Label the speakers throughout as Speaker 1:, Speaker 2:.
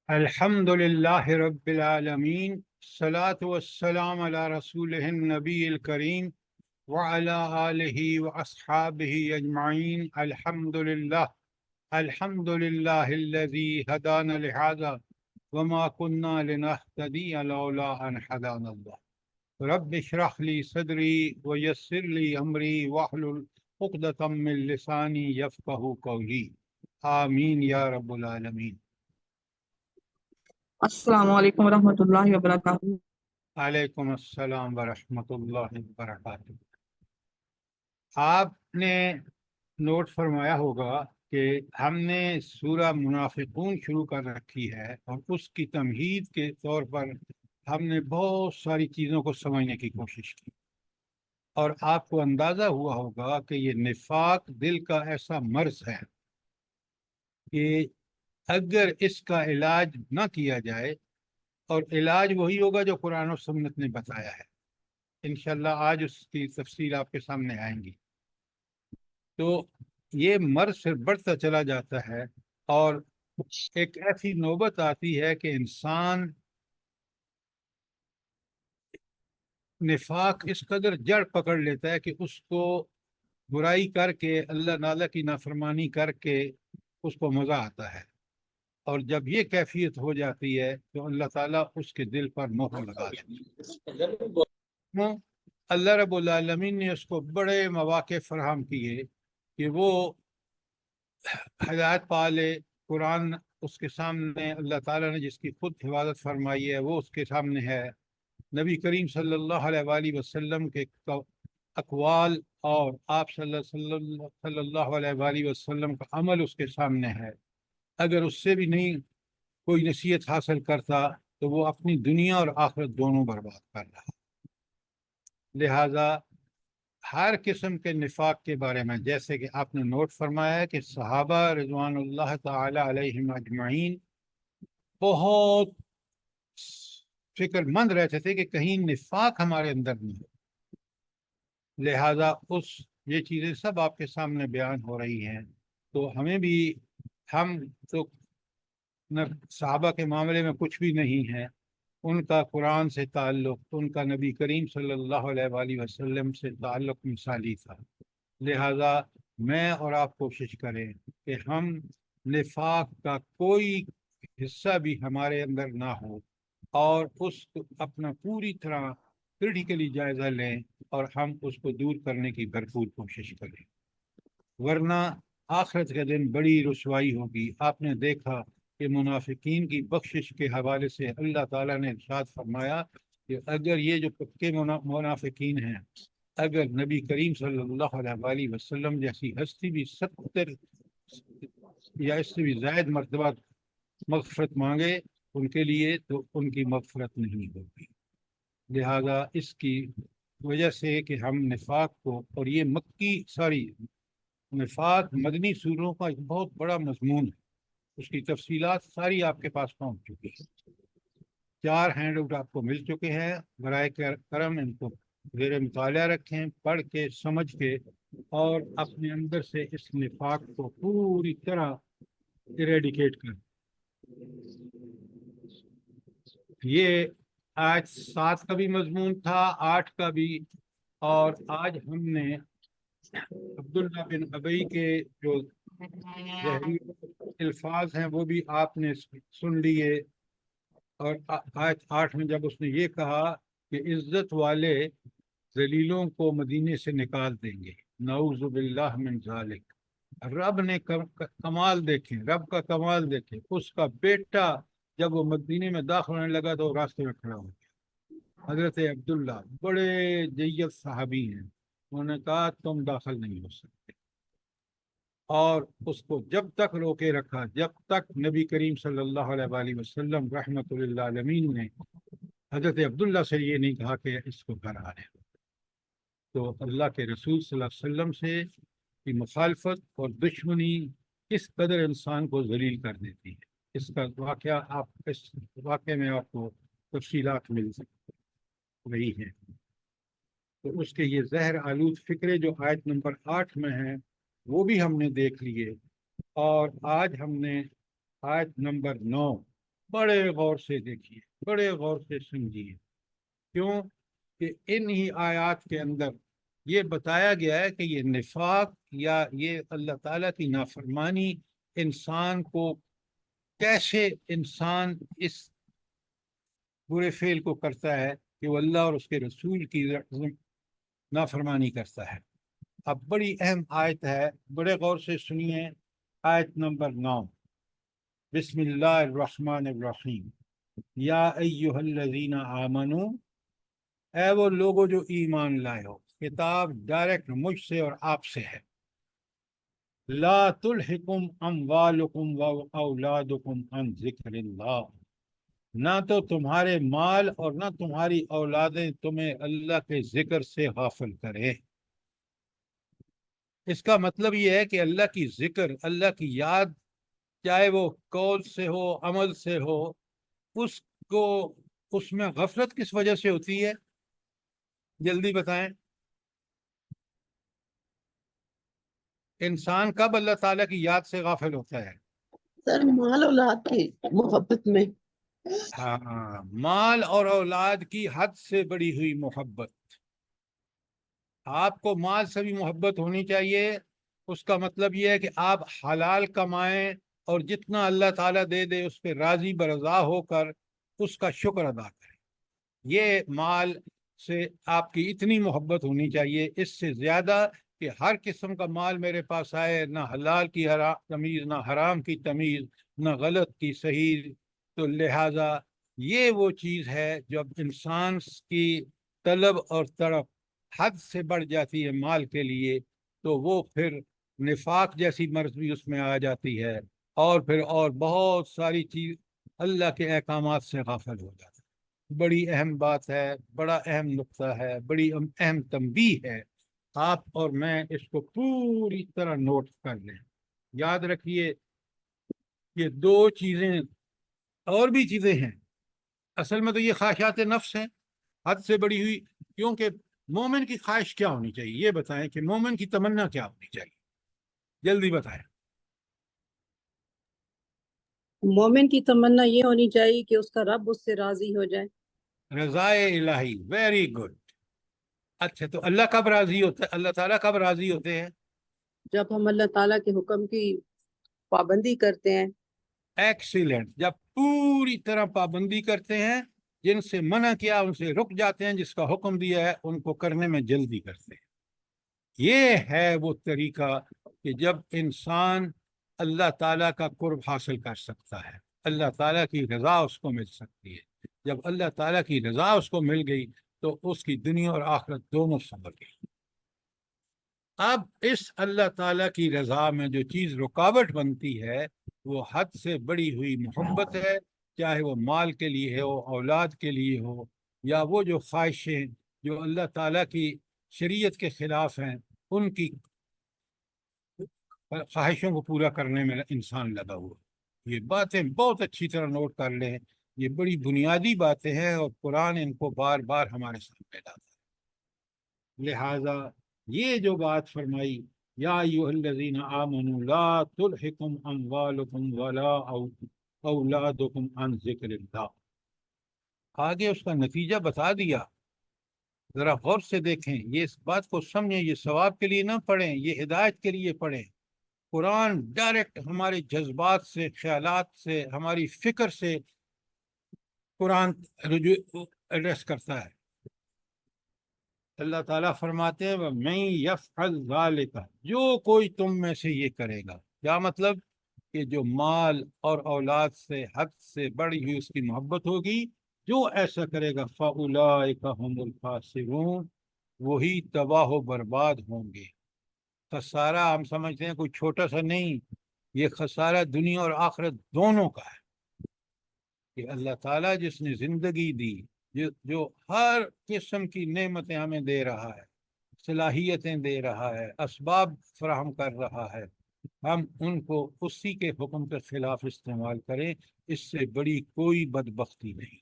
Speaker 1: الحمد لله رب العالمين الصلاة والسلام على رسوله النبي الكريم وعلى آله وأصحابه أجمعين. الحمد لله الذي هدانا لهذا وما كنا لنهتدي لولا أن هدانا الله. رب اشرح لي صدري ويسر لي أمري واحلل عقدة من لساني يفقهوا قولي. آمين يا رب العالمين.
Speaker 2: السلام علیکم ورحمۃ اللہ وبرکاتہ۔
Speaker 1: علیکم السلام ورحمۃ اللہ وبرکاتہ۔ آپ نے نوٹ فرمایا ہوگا کہ ہم نے سورہ منافقون شروع کر رکھی ہے اور اس کی تمہید کے طور پر ہم نے بہت ساری چیزوں کو سمجھنے کی کوشش کی، اور آپ کو اندازہ ہوا ہوگا کہ یہ نفاق دل کا ایسا مرض ہے کہ اگر اس کا علاج نہ کیا جائے، اور علاج وہی ہوگا جو قرآن و سنت نے بتایا ہے، انشاءاللہ آج اس کی تفصیل آپ کے سامنے آئیں گی، تو یہ مرض پھر بڑھتا چلا جاتا ہے اور ایک ایسی نوبت آتی ہے کہ انسان نفاق اس قدر جڑ پکڑ لیتا ہے کہ اس کو برائی کر کے، اللہ تعالیٰ کی نافرمانی کر کے اس کو مزہ آتا ہے، اور جب یہ کیفیت ہو جاتی ہے تو اللہ تعالیٰ اس کے دل پر مہر لگا دیتا ہے۔ اللہ رب العالمین نے اس کو بڑے مواقع فراہم کیے کہ وہ ہدایت پا لے۔ قرآن اس کے سامنے، اللہ تعالیٰ نے جس کی خود حفاظت فرمائی ہے وہ اس کے سامنے ہے، نبی کریم صلی اللہ علیہ وآلہ وسلم کے اقوال اور آپ صلی اللہ علیہ وآلہ وسلم کا عمل اس کے سامنے ہے۔ اگر اس سے بھی نہیں کوئی نصیحت حاصل کرتا تو وہ اپنی دنیا اور آخرت دونوں برباد کر رہا۔ لہذا ہر قسم کے نفاق کے بارے میں، جیسے کہ آپ نے نوٹ فرمایا کہ صحابہ رضوان اللہ تعالی علیہم اجمعین بہت فکر مند رہتے تھے کہ کہیں نفاق ہمارے اندر نہیں ہو، لہذا یہ چیزیں سب آپ کے سامنے بیان ہو رہی ہیں، تو ہمیں بھی، ہم تو صحابہ کے معاملے میں کچھ بھی نہیں ہے، ان کا قرآن سے تعلق، ان کا نبی کریم صلی اللہ علیہ وآلہ وسلم سے تعلق مثالی تھا۔ لہذا میں اور آپ کوشش کریں کہ ہم نفاق کا کوئی حصہ بھی ہمارے اندر نہ ہو، اور اس کو اپنا پوری طرح کریٹیکلی جائزہ لیں اور ہم اس کو دور کرنے کی بھرپور کوشش کریں، ورنہ آخرت کے دن بڑی رسوائی ہوگی۔ آپ نے دیکھا کہ منافقین کی بخشش کے حوالے سے اللہ تعالیٰ نے ارشاد فرمایا کہ اگر یہ جو پکے منافقین ہیں، اگر نبی کریم صلی اللہ علیہ وآلہ وسلم جیسی ہستی بھی 70 یا اس سے بھی زائد مرتبہ مغفرت مانگے ان کے لیے، تو ان کی مغفرت نہیں ہوگی۔ لہذا اس کی وجہ سے کہ ہم نفاق کو، اور یہ نفاق مدنی سوروں کا ایک بہت بڑا مضمون ہے، اس کی تفصیلات ساری آپ کے پاس پہنچ چکی ہیں، 4 ہینڈ آؤٹ آپ کو مل چکے ہیں، برائے کرم ان کو زیر مطالعہ رکھیں، پڑھ کے سمجھ کے، اور اپنے اندر سے اس نفاق کو پوری طرح ایریڈیکیٹ کریں۔ یہ آج 7 کا بھی مضمون تھا، 8 کا بھی، اور آج ہم نے عبداللہ بن ابی کے جو ظاہری الفاظ ہیں وہ بھی آپ نے سن لیے، اور آیت 8 میں جب اس نے یہ کہا کہ عزت والے ذلیلوں کو مدینے سے نکال دیں گے، نعوذ باللہ من ذالک، رب نے کمال دیکھیں، رب کا کمال دیکھیں، اس کا بیٹا جب وہ مدینے میں داخل ہونے لگا تو راستے میں کھڑا ہو گیا۔ حضرت عبداللہ بڑے جیت صحابی ہیں، انہوں نے کہا تم داخل نہیں ہو سکتے، اور اس کو جب تک روکے رکھا جب تک نبی کریم صلی اللہ علیہ وآلہ وسلم رحمۃ اللہ عالمین نے حضرت عبداللہ سے یہ نہیں کہا کہ اس کو گھر آنے۔ تو اللہ کے رسول صلی اللہ علیہ وسلم سے کی مخالفت اور دشمنی کس قدر انسان کو ذلیل کر دیتی ہے، اس کا واقعہ اس واقعے میں آپ کو تفصیلات مل سکتی رہی ہیں۔ تو اس کے یہ زہر آلود فکرے جو آیت نمبر 8 میں ہیں وہ بھی ہم نے دیکھ لیے، اور آج ہم نے آیت نمبر 9 بڑے غور سے دیکھیے، بڑے غور سے سمجھیے، کیوں کہ انہی آیات کے اندر یہ بتایا گیا ہے کہ یہ نفاق یا یہ اللہ تعالیٰ کی نافرمانی انسان کو کیسے انسان اس برے فعل کو کرتا ہے کہ وہ اللہ اور اس کے رسول کی نافرمانی کرتا ہے۔ اب بڑی اہم آیت ہے، بڑے غور سے سنیے، آیت نمبر 9، بسم اللہ الرحمن الرحیم، یا ایہا الذین آمنو، اے وہ لوگوں جو ایمان لائے ہو، کتاب ڈائریکٹ مجھ سے اور آپ سے ہے، لا تلحکم اموالکم و اولادکم عن ذکر اللہ، نہ تو تمہارے مال اور نہ تمہاری اولادیں تمہیں اللہ کے ذکر سے غافل کریں۔ اس کا مطلب یہ ہے کہ اللہ کی ذکر، اللہ کی یاد، چاہے وہ قول سے ہو، عمل سے ہو، اس کو اس میں غفلت کس وجہ سے ہوتی ہے؟ جلدی بتائیں، انسان کب اللہ تعالیٰ کی یاد سے غافل ہوتا ہے؟
Speaker 3: سر مال اولاد کی محبت میں۔
Speaker 1: ہاں، مال اور اولاد کی حد سے بڑی ہوئی محبت۔ آپ کو مال سے بھی محبت ہونی چاہیے، اس کا مطلب یہ ہے کہ آپ حلال کمائیں اور جتنا اللہ تعالیٰ دے دے اس پہ راضی برضا ہو کر اس کا شکر ادا کریں۔ یہ مال سے آپ کی اتنی محبت ہونی چاہیے، اس سے زیادہ کہ ہر قسم کا مال میرے پاس آئے، نہ حلال کی تمیز، نہ حرام کی تمیز، نہ غلط کی صحیح، تو لہٰذا یہ وہ چیز ہے جب انسان کی طلب اور تڑپ حد سے بڑھ جاتی ہے مال کے لیے، تو وہ پھر نفاق جیسی مرض بھی اس میں آ جاتی ہے، اور پھر اور بہت ساری چیز اللہ کے احکامات سے غافل ہو جاتا ہے۔ بڑی اہم بات ہے، بڑا اہم نقطہ ہے، بڑی اہم تنبیہ ہے، آپ اور میں اس کو پوری طرح نوٹ کر لیں۔ یاد رکھیے یہ دو چیزیں، اور بھی چیزیں ہیں، اصل میں تو یہ خواہشات نفس ہیں حد سے بڑی ہوئی، کیونکہ مومن کی خواہش کیا ہونی چاہیے؟ یہ بتائیں کہ مومن کی تمنا کیا ہونی چاہیے، جلدی بتائیں۔
Speaker 3: مومن کی تمنا یہ ہونی چاہیے کہ اس کا رب اس سے راضی ہو جائے۔
Speaker 1: رضائے الہی، ویری گڈ۔ اچھا، تو اللہ کب راضی ہوتا ہے؟ اللہ تعالیٰ کب راضی ہوتے ہیں؟
Speaker 3: جب ہم اللہ تعالیٰ کے حکم کی پابندی کرتے ہیں۔
Speaker 1: ایکسیلنٹ، جب پوری طرح پابندی کرتے ہیں، جن سے منع کیا ان سے رک جاتے ہیں، جس کا حکم دیا ہے ان کو کرنے میں جلدی کرتے ہیں۔ یہ ہے وہ طریقہ کہ جب انسان اللہ تعالیٰ کا قرب حاصل کر سکتا ہے، اللہ تعالیٰ کی رضا اس کو مل سکتی ہے۔ جب اللہ تعالیٰ کی رضا اس کو مل گئی تو اس کی دنیا اور آخرت دونوں سنور گئی۔ اب اس اللہ تعالیٰ کی رضا میں جو چیز رکاوٹ بنتی ہے وہ حد سے بڑی ہوئی محبت ہے، چاہے وہ مال کے لیے ہو، اولاد کے لیے ہو، یا وہ جو خواہشیں جو اللہ تعالیٰ کی شریعت کے خلاف ہیں ان کی خواہشوں کو پورا کرنے میں انسان لگا ہوا۔ یہ باتیں بہت اچھی طرح نوٹ کر لیں، یہ بڑی بنیادی باتیں ہیں اور قرآن ان کو بار بار ہمارے سامنے لاتا ہے۔ لہٰذا یہ جو بات فرمائی، یا ایھا الذین آمنوا لا تلھکم اموالکم ولا اولادکم عن ذکر اللہ، آگے اس کا نتیجہ بتا دیا۔ ذرا غور سے دیکھیں، یہ اس بات کو سمجھیں، یہ ثواب کے لیے نہ پڑھیں، یہ ہدایت کے لیے پڑھیں۔ قرآن ڈائریکٹ ہمارے جذبات سے، خیالات سے، ہماری فکر سے قرآن رجوع ایڈریس کرتا ہے۔ اللہ تعالیٰ فرماتے ہیں وَمَن يَفْعَلْ ذَلِكَ، جو کوئی تم میں سے یہ کرے گا، کیا مطلب؟ کہ جو مال اور اولاد سے حد سے بڑی ہوئی اس کی محبت ہوگی، جو ایسا کرے گا فَأُولَئِكَ هُمُ الْخَاسِرُونَ، وہی تباہ و برباد ہوں گے۔ خسارہ ہم سمجھتے ہیں کوئی چھوٹا سا نہیں، یہ خسارہ دنیا اور آخرت دونوں کا ہے۔ کہ اللہ تعالیٰ جس نے زندگی دی، جو ہر قسم کی نعمتیں ہمیں دے رہا ہے، صلاحیتیں دے رہا ہے، اسباب فراہم کر رہا ہے، ہم ان کو اسی کے حکم کے خلاف استعمال کریں، اس سے بڑی کوئی بدبختی نہیں۔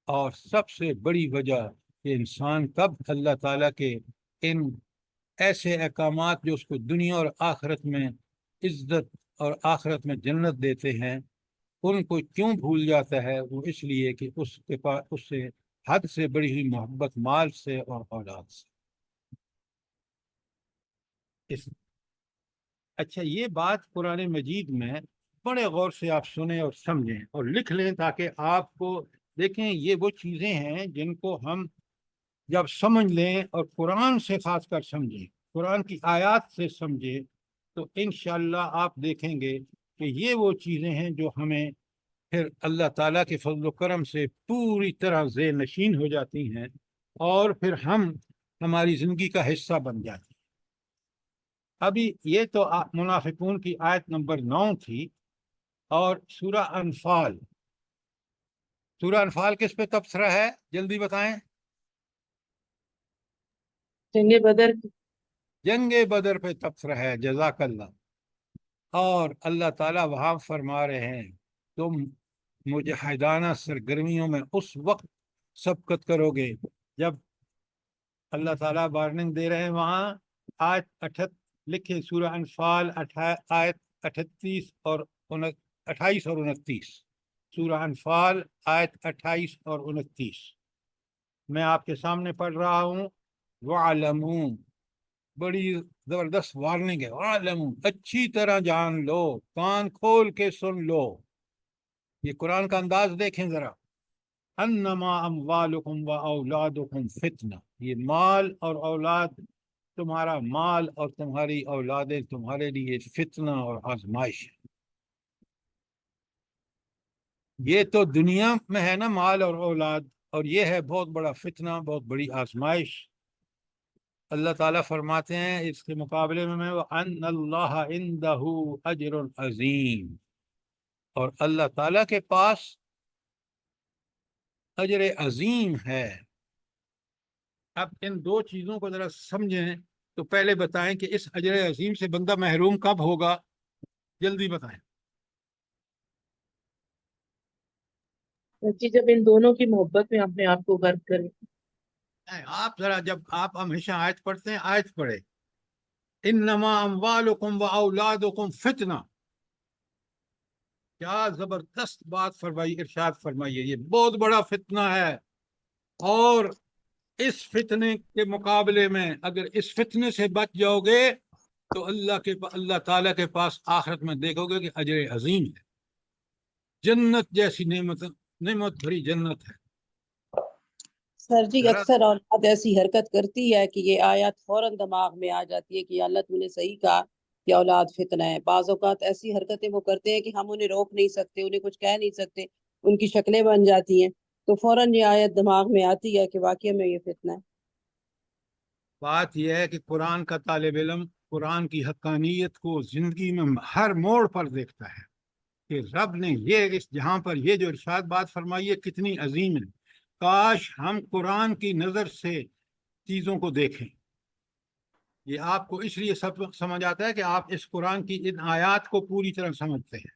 Speaker 1: اور سب سے بڑی وجہ کہ انسان کب اللہ تعالیٰ کے ان ایسے احکامات جو اس کو دنیا اور آخرت میں عزت اور آخرت میں جنت دیتے ہیں، ان کو کیوں بھول جاتا ہے؟ وہ اس لیے کہ اس کے پاس اس سے حد سے بڑی ہوئی محبت مال سے اور اولاد سے۔ اچھا، یہ بات قرآن مجید میں بڑے غور سے آپ سنیں اور سمجھیں اور لکھ لیں، تاکہ آپ کو دیکھیں یہ وہ چیزیں ہیں جن کو ہم جب سمجھ لیں اور قرآن سے خاص کر سمجھیں، قرآن کی آیات سے سمجھیں، تو انشاءاللہ آپ دیکھیں گے کہ یہ وہ چیزیں ہیں جو ہمیں پھر اللہ تعالیٰ کے فضل و کرم سے پوری طرح ذہن نشین ہو جاتی ہیں، اور پھر ہماری زندگی کا حصہ بن جاتی ہیں۔ ابھی یہ تو منافقون کی آیت نمبر 9 تھی، اور سورہ انفال کس پہ تبصرہ ہے؟ جلدی بتائیں۔
Speaker 2: جنگ بدر کی۔
Speaker 1: جنگ بدر پہ تبصرہ ہے، جزاک اللہ۔ اور اللہ تعالیٰ وہاں فرما رہے ہیں تم مجاہدانہ سرگرمیوں میں اس وقت سبقت کرو گے جب اللہ تعالیٰ وارننگ دے رہے ہیں وہاں آیت لکھے سورہ انفال آیت 38 اور 28 اور 29، سورہ انفال آیت 28 اور 29 میں آپ کے سامنے پڑھ رہا ہوں۔ وَعْلَمُوا، بڑی زبردست وارننگ ہے، وَعْلَمُوا، اچھی طرح جان لو، کان کھول کے سن لو، یہ قرآن کا انداز دیکھیں ذرا، انما اموالکم و اولادکم فتنہ، یہ مال اور اولاد، تمہارا مال اور تمہاری اولادیں تمہارے لیے فتنہ اور آزمائش ہے۔ یہ تو دنیا میں ہے نا مال اور اولاد، اور یہ ہے بہت بڑا فتنہ، بہت بڑی آزمائش۔ اللہ تعالیٰ فرماتے ہیں اس کے مقابلے میں وَأَنَّ اللَّهَ عِنْدَهُ أَجْرٌ عَظِيمٌ، اور اللہ تعالیٰ کے پاس اجر عظیم ہے۔ اب ان دو چیزوں کو ذرا سمجھیں، تو پہلے بتائیں کہ اس اجر عظیم سے بندہ محروم کب ہوگا؟ جلدی بتائیں۔
Speaker 2: جی جب ان دونوں کی محبت میں اپنے آپ کو غرق کریں۔
Speaker 1: آپ ذرا، جب آپ ہمیشہ آیت پڑھتے ہیں، آیت پڑھے، انما اموالکم و اولادکم فتنہ، کیا زبردست بات فرمائی، ارشاد فرمائیے، یہ بہت بڑا فتنہ ہے، اور اس فتنے کے مقابلے میں اگر اس فتنے سے بچ جاؤ گے تو اللہ تعالیٰ کے پاس آخرت میں دیکھو گے کہ اجر عظیم ہے، جنت جیسی نعمت بھری جنت ہے۔
Speaker 3: سر جی
Speaker 1: ذرا
Speaker 3: اکثر اولاد ایسی حرکت کرتی ہے کہ یہ آیات فوراً دماغ میں آ جاتی ہے کہ اللہ تو نے صحیح کہا کہ اولاد فتنہ ہے۔ بعض اوقات ایسی حرکتیں وہ کرتے ہیں کہ ہم انہیں روک نہیں سکتے، انہیں کچھ کہہ نہیں سکتے، ان کی شکلیں بن جاتی ہیں، تو فوراً یہ آیت دماغ میں آتی ہے کہ واقعہ میں یہ فتنہ ہے۔
Speaker 1: بات یہ ہے کہ قرآن کا طالب علم قرآن کی حقانیت کو زندگی میں ہر موڑ پر دیکھتا ہے کہ رب نے یہ اس جہاں پر یہ جو ارشاد بات فرمائی ہے کتنی عظیم ہے۔ کاش ہم قرآن کی نظر سے چیزوں کو دیکھیں۔ یہ آپ کو اس لیے سب سمجھ آتا ہے کہ آپ اس قرآن کی ان آیات کو پوری طرح سمجھتے ہیں۔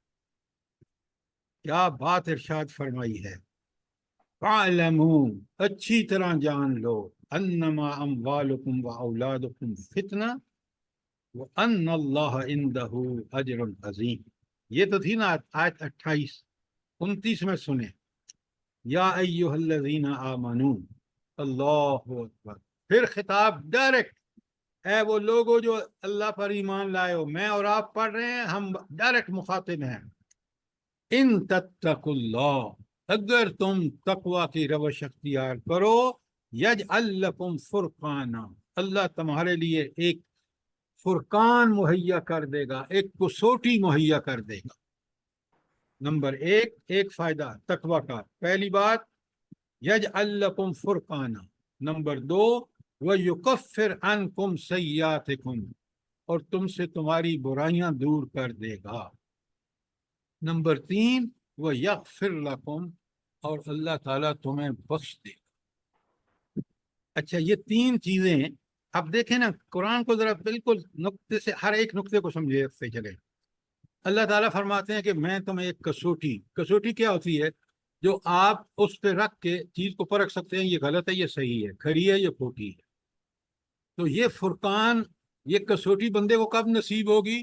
Speaker 1: کیا بات ارشاد فرمائی ہے، فَاعْلَمُوا، اچھی طرح جان لو، انما اموالکم و اولادکم فتنہ وَأَنَّ اللَّهَ عِنْدَهُ أَجْرٌ عَظِيمٌ۔ یہ تو تھی نا آیت 28، 29 میں سنیں، یا ایہا الذین آمنوا، اللہ اکبر، پھر خطاب ڈائریکٹ، اے وہ لوگوں جو اللہ پر ایمان لائے ہو، میں اور آپ پڑھ رہے ہیں، ہم ڈائریکٹ مخاطب ہیں، ان تتقوا اللہ، اگر تم تقوی کی روش اختیار کرو، یجعل لکم فرقانا، اللہ تمہارے لیے ایک فرقان مہیا کر دے گا، ایک کسوٹی مہیا کر دے گا۔ نمبر ایک فائدہ تقوی کا، پہلی بات یجعل لکم فرقانا، نمبر 2 وَيُكَفِّرْ عَنْكُمْ سَيِّئَاتِكُمْ، اور تم سے تمہاری برائیاں دور کر دے گا، نمبر 3 وَيَغْفِرْ لَكُمْ، اور اللہ تعالیٰ تمہیں بخش دے گا۔ اچھا، یہ تین چیزیں اب دیکھیں نا، قرآن کو ذرا بالکل نقطے سے، ہر ایک نقطے کو سمجھے چلے۔ اللہ تعالیٰ فرماتے ہیں کہ میں تمہیں ایک کسوٹی کیا ہوتی ہے؟ جو آپ اس پہ رکھ کے چیز کو پرکھ سکتے ہیں، یہ غلط ہے، یہ صحیح ہے، کھری ہے، یہ کھوٹی ہے۔ تو یہ فرقان، یہ کسوٹی بندے کو کب نصیب ہوگی؟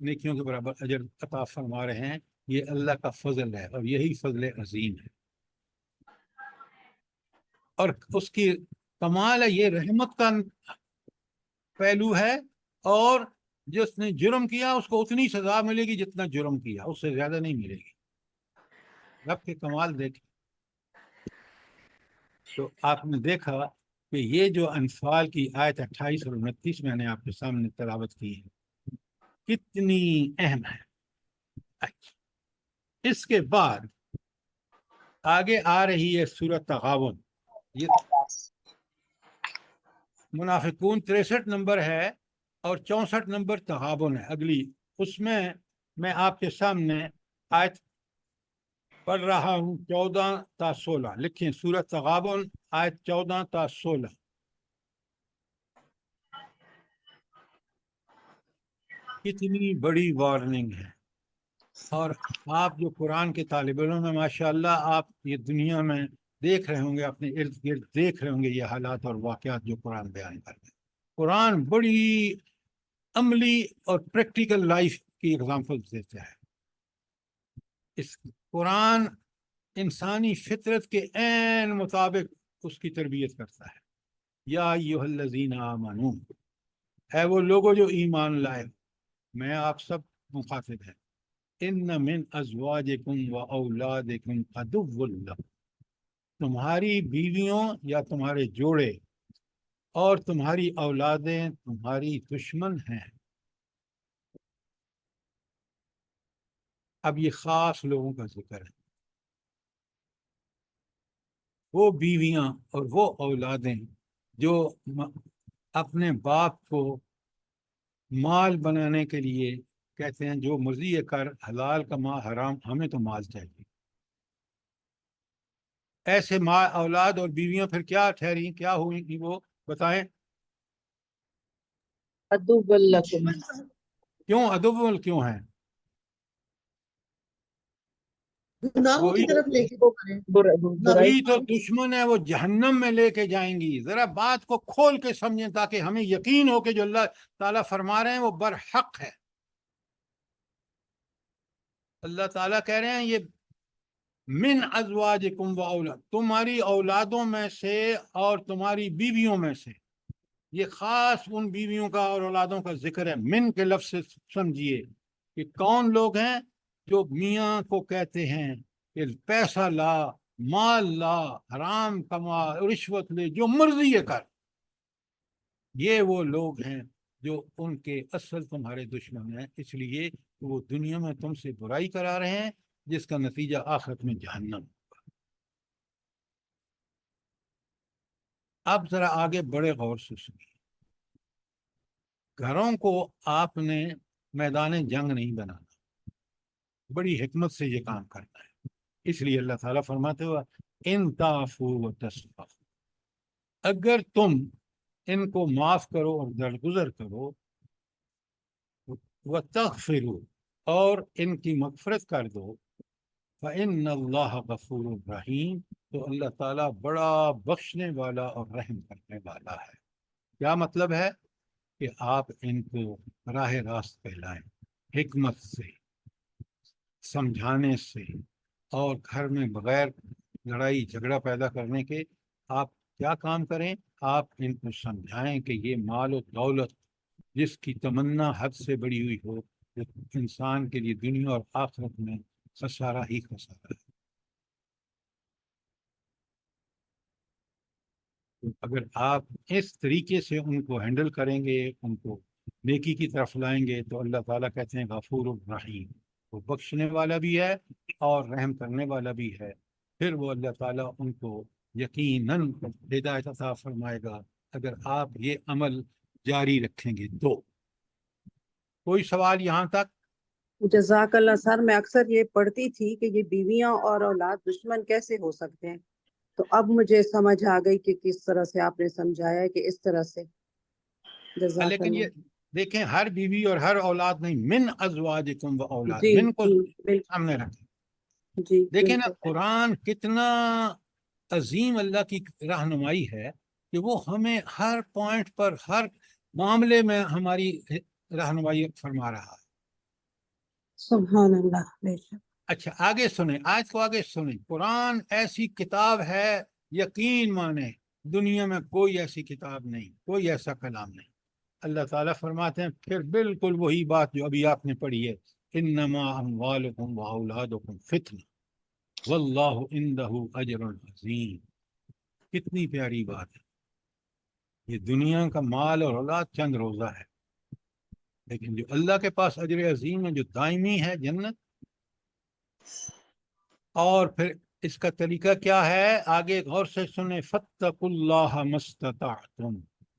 Speaker 1: نیکیوں کے برابر اجر عطا فرما رہے ہیں. یہ اللہ کا فضل ہے اور یہی فضل عظیم ہے. اور اس کی کمال ہے، یہ رحمت کا پہلو ہے، اور جس نے جرم کیا اس کو اتنی سزا ملے گی جتنا جرم کیا، اس سے زیادہ نہیں ملے گی. رب کے کمال دیکھیں. تو آپ نے دیکھا کہ یہ جو انفال کی آیت 28 اور 29 میں نے آپ کے سامنے تلاوت کی ہے کتنی اہم ہے. اچھا، اس کے بعد آگے آ رہی ہے سورۃ تغابن. یہ منافقون 63 نمبر ہے اور 64 نمبر تغابن ہے اگلی. اس میں آپ کے سامنے آیت پڑھ رہا ہوں 14 تا 16. لکھیں سورۃ تغابن آیت 14 تا 16. کتنی بڑی وارننگ ہے. اور آپ جو قرآن کے طالب علم ہیں ماشاءاللہ، آپ یہ دنیا میں دیکھ رہے ہوں گے، اپنے ارد گرد دیکھ رہے ہوں گے یہ حالات اور واقعات جو قرآن بیان کرتے ہیں. قرآن بڑی عملی اور پریکٹیکل لائف کی اگزامپل دیتا ہے. اس قرآن انسانی فطرت کے عین مطابق اس کی تربیت کرتا ہے. یا ایھا الذین آمنو، اے وہ لوگوں جو ایمان لائے، میں آپ سب مخاطب ہیں. ان من ازواجکم و اولادکم عدو لکم، تمہاری بیویوں یا تمہارے جوڑے اور تمہاری اولادیں تمہاری دشمن ہیں. اب یہ خاص لوگوں کا ذکر ہے. وہ بیویاں اور وہ اولادیں جو اپنے باپ کو مال بنانے کے لیے کہتے ہیں جو مرضی ہے کر، حلال کا مال حرام، ہمیں تو مال چاہیے. ایسے ماں اولاد اور بیویاں پھر کیا ٹھہری، کیا ہوئی وہ بتائیں؟
Speaker 2: عدو لکم،
Speaker 1: کیوں عدو کیوں ہیں؟
Speaker 2: گناہوں کی
Speaker 1: وہی
Speaker 2: طرف لے کے وہ کریں، برائی
Speaker 1: وہی تو دشمن ہے، وہ جہنم میں لے کے جائیں گی. ذرا بات کو کھول کے سمجھیں تاکہ ہمیں یقین ہو کہ جو اللہ تعالیٰ فرما رہے ہیں وہ برحق ہے. اللہ تعالیٰ کہہ رہے ہیں یہ من ازواجکم و اولاد، تمہاری اولادوں میں سے اور تمہاری بیویوں میں سے. یہ خاص ان بیویوں کا اور اولادوں کا ذکر ہے. من کے لفظ سے سمجھیے کہ کون لوگ ہیں جو میاں کو کہتے ہیں کہ پیسہ لا، مال لا، حرام کما، رشوت لے، جو مرضی ہے کر. یہ وہ لوگ ہیں جو ان کے اصل تمہارے دشمن ہیں، اس لیے وہ دنیا میں تم سے برائی کرا رہے ہیں جس کا نتیجہ آخرت میں جہنم. اب ذرا آگے بڑے غور سے سنیے. گھروں کو آپ نے میدان جنگ نہیں بنانا، بڑی حکمت سے یہ کام کرنا ہے. اس لیے اللہ تعالیٰ فرماتے ہوا ان تعفوا وتصفحوا، اگر تم ان کو معاف کرو اور درگزر کرو، وتغفروا، اور ان کی مغفرت کر دو، فإن اللہ غفور رحیم، تو اللہ تعالیٰ بڑا بخشنے والا اور رحم کرنے والا ہے. کیا مطلب ہے؟ کہ آپ ان کو راہ راست پہلائیں حکمت سے، سمجھانے سے، اور گھر میں بغیر لڑائی جھگڑا پیدا کرنے کے آپ کیا کام کریں؟ آپ ان کو سمجھائیں کہ یہ مال و دولت جس کی تمنا حد سے بڑی ہوئی ہو، جو انسان کے لیے دنیا اور آخرت میں خسارہ ہی خسارہ ہے. تو اگر آپ اس طریقے سے ان کو ہینڈل کریں گے، ان کو نیکی کی طرف لائیں گے، تو اللہ تعالیٰ کہتے ہیں غفور الرحیم، وہ بخشنے والا بھی ہے اور رحم کرنے والا بھی ہے. پھر وہ اللہ تعالیٰ ان کو یقیناً ہدایت عطا فرمائے گا اگر آپ یہ عمل جاری رکھیں گے تو. کوئی سوال یہاں تک؟
Speaker 3: جزاک اللہ سر. میں اکثر یہ پڑھتی تھی کہ یہ بیویاں اور اولاد دشمن کیسے ہو سکتے ہیں، تو اب مجھے سمجھ آ گئی کہ کس طرح سے آپ نے سمجھایا ہے کہ اس طرح سے. جزاک
Speaker 1: لیکن یہ
Speaker 3: اللہ.
Speaker 1: دیکھیں ہر بیوی اور ہر اولاد نہیں، من ازواجکم و اولاد،
Speaker 3: جی
Speaker 1: من کو
Speaker 3: جی بالکل.
Speaker 1: سامنے رکھیں.
Speaker 3: جی
Speaker 1: دیکھیں نا
Speaker 3: بالکل.
Speaker 1: قرآن کتنا عظیم اللہ کی رہنمائی ہے کہ وہ ہمیں ہر پوائنٹ پر، ہر معاملے میں ہماری رہنمائی فرما رہا ہے.
Speaker 3: سبحان اللہ، بے شک۔
Speaker 1: اچھا آگے سنیں، آج کو آگے سنیں، قرآن ایسی کتاب ہے، یقین مانے دنیا میں کوئی ایسی کتاب نہیں، کوئی ایسا کلام نہیں۔ اللہ تعالیٰ فرماتے ہیں پھر بالکل وہی بات جو ابھی آپ نے پڑھی ہے، انما اموالکم واولادکم فتنہ واللہ عندہ اجر عظیم۔ کتنی پیاری بات ہے، یہ دنیا کا مال اور اولاد چند روزہ ہے، لیکن جو اللہ کے پاس اجر عظیم ہے، جو دائمی ہے، جنت۔ اور پھر اس کا طریقہ کیا ہے، آگے غور سے سنیں، فاتقوا اللہ ما استطعتم،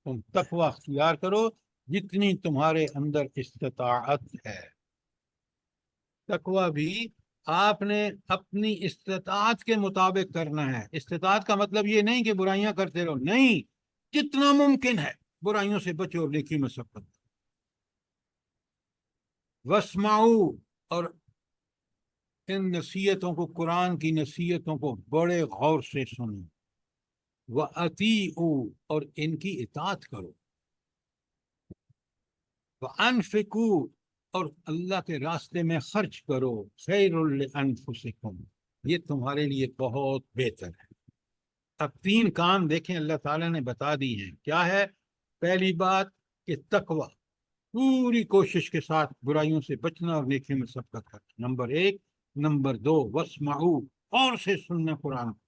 Speaker 1: تم تقوی اختیار کرو جتنی تمہارے اندر استطاعت ہے۔ تقوی بھی آپ نے اپنی استطاعت کے مطابق کرنا ہے۔ استطاعت کا مطلب یہ نہیں کہ برائیاں کرتے رہو، نہیں، جتنا ممکن ہے برائیوں سے بچو اور نیکی میں سبقت دو۔ واسمعوا، اور ان نصیحتوں کو، قرآن کی نصیحتوں کو بڑے غور سے سنو۔ وَأَطِیعُوا، اور ان کی اطاعت کرو۔ وَأَنفِقُوا، اور اللہ کے راستے میں خرچ کرو۔ خَيْرٌ لِأَنفُسِكُمْ، یہ تمہارے لیے بہت بہتر ہے۔ اب تین کام دیکھیں اللہ تعالیٰ نے بتا دی ہیں، کیا ہے؟ پہلی بات کہ تقوی، پوری کوشش کے ساتھ برائیوں سے بچنا اور نیکی میں سبقت کرنا، نمبر ایک۔ نمبر دو، واسمعوا، اور سے سننا قرآن کو۔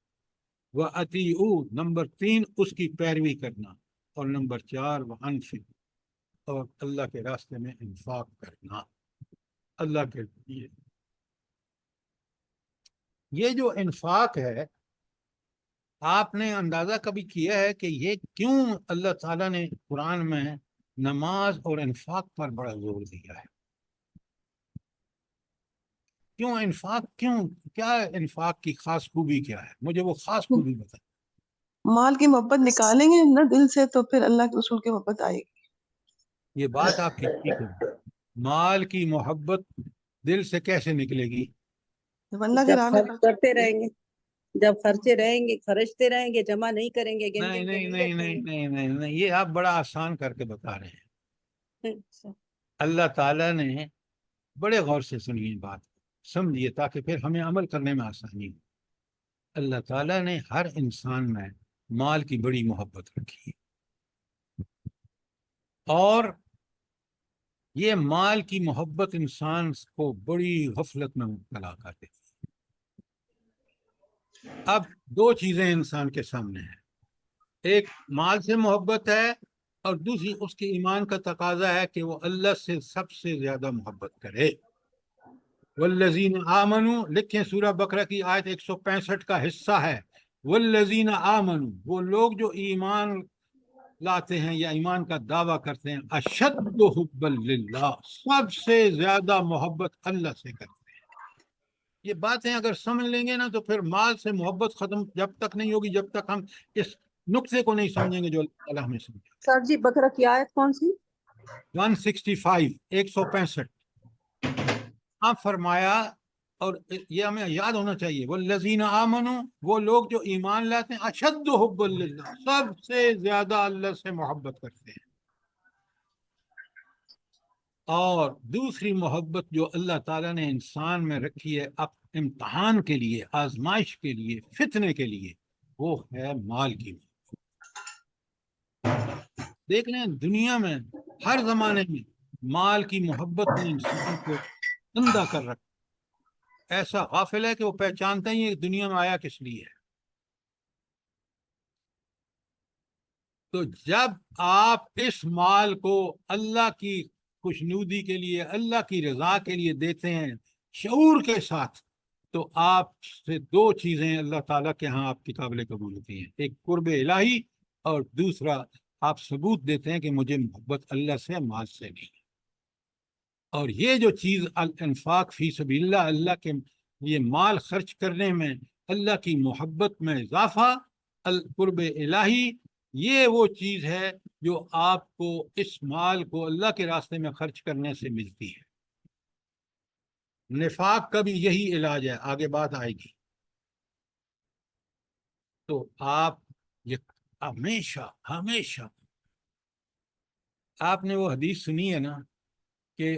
Speaker 1: وَأَطِیعُوا، نمبر تین، اس کی پیروی کرنا، اور نمبر چار، وَأَنفِقُوا، اور اللہ کے راستے میں انفاق کرنا، اللہ کے لیے۔ یہ جو انفاق ہے، آپ نے اندازہ کبھی کیا ہے کہ یہ کیوں اللہ تعالیٰ نے قرآن میں نماز اور انفاق پر بڑا زور دیا ہے؟ کیوں انفاق، کیوں، کیا انفاق کی خاص خوبی کیا ہے؟ مجھے وہ خاص خوبی بتا۔
Speaker 4: مال کی محبت نکالیں گے نا دل سے تو پھر اللہ کے رسول کی محبت آئے گی۔
Speaker 1: یہ بات آپ کی ٹھیک ہے، مال کی محبت دل سے کیسے نکلے گی؟
Speaker 4: جب اللہ کی
Speaker 3: جب
Speaker 4: راہ میں
Speaker 3: خرچ کرتے رہیں گے، جب خرچے رہیں گے، خرچتے رہیں گے، جمع نہیں کریں گے، گن
Speaker 1: نہیں
Speaker 3: گن کے
Speaker 1: نہیں
Speaker 3: نہیں
Speaker 1: نہیں
Speaker 3: رکھیں
Speaker 1: نہیں نہیں نہیں نہیں، یہ آپ بڑا آسان کر کے بتا رہے ہیں۔
Speaker 3: گے۔ اچھا۔
Speaker 1: اللہ تعالیٰ نے بڑے غور سے سنیے بات، سمجھیے تاکہ پھر ہمیں عمل کرنے میں آسانی ہو۔ اللہ تعالیٰ نے ہر انسان میں مال کی بڑی محبت رکھی ہے، اور یہ مال کی محبت انسان کو بڑی غفلت میں مبتلا کر دیتی ہے۔ اب دو چیزیں انسان کے سامنے ہیں، ایک مال سے محبت ہے، اور دوسری اس کے ایمان کا تقاضا ہے کہ وہ اللہ سے سب سے زیادہ محبت کرے۔ والذین آمنوا، لکھیں سورہ بقرہ کی آیت 165 کا حصہ ہے، والذین آمنوا، وہ لوگ جو ایمان لاتے ہیں یا ایمان کا دعویٰ کرتے ہیں، اشد حبا للہ، سب سے زیادہ محبت اللہ سے کرتے ہیں۔ یہ باتیں اگر سمجھ لیں گے نا تو پھر مال سے محبت ختم جب تک نہیں ہوگی جب تک ہم اس نقطے کو نہیں سمجھیں گے جو اللہ تعالیٰ ہمیں سمجھا۔
Speaker 3: سر جی، بقرہ کی آیت کون سی؟
Speaker 1: 165، 165 آپ فرمایا، اور یہ ہمیں یاد ہونا چاہیے، والذین آمنوا، وہ لوگ جو ایمان لاتے ہیں، اشد حب للہ، سب سے زیادہ اللہ سے محبت کرتے ہیں۔ اور دوسری محبت جو اللہ تعالیٰ نے انسان میں رکھی ہے اب امتحان کے لیے، آزمائش کے لیے، فتنے کے لیے، وہ ہے مال کی محبت۔ دیکھ لیں دنیا میں ہر زمانے میں مال کی محبت نے انسان کو اندھا کر رکھا، ایسا غافل ہے کہ وہ پہچانتا ہی ہے کہ دنیا میں آیا کس لیے ہے۔ تو جب آپ اس مال کو اللہ کی خوشنودی کے لیے، اللہ کی رضا کے لیے دیتے ہیں شعور کے ساتھ، تو آپ سے دو چیزیں اللہ تعالیٰ کے ہاں آپ کی قابل قبول ہوتی ہیں، ایک قرب الہی، اور دوسرا آپ ثبوت دیتے ہیں کہ مجھے محبت اللہ سے، مال سے نہیں۔ اور یہ جو چیز الانفاق فی سبیل اللہ، اللہ کے یہ مال خرچ کرنے میں اللہ کی محبت میں اضافہ، القرب الہی، یہ وہ چیز ہے جو آپ کو اس مال کو اللہ کے راستے میں خرچ کرنے سے ملتی ہے۔ نفاق کا بھی یہی علاج ہے، آگے بات آئے گی۔ تو آپ یہ ہمیشہ ہمیشہ، آپ نے وہ حدیث سنی ہے نا کہ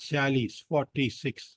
Speaker 1: 46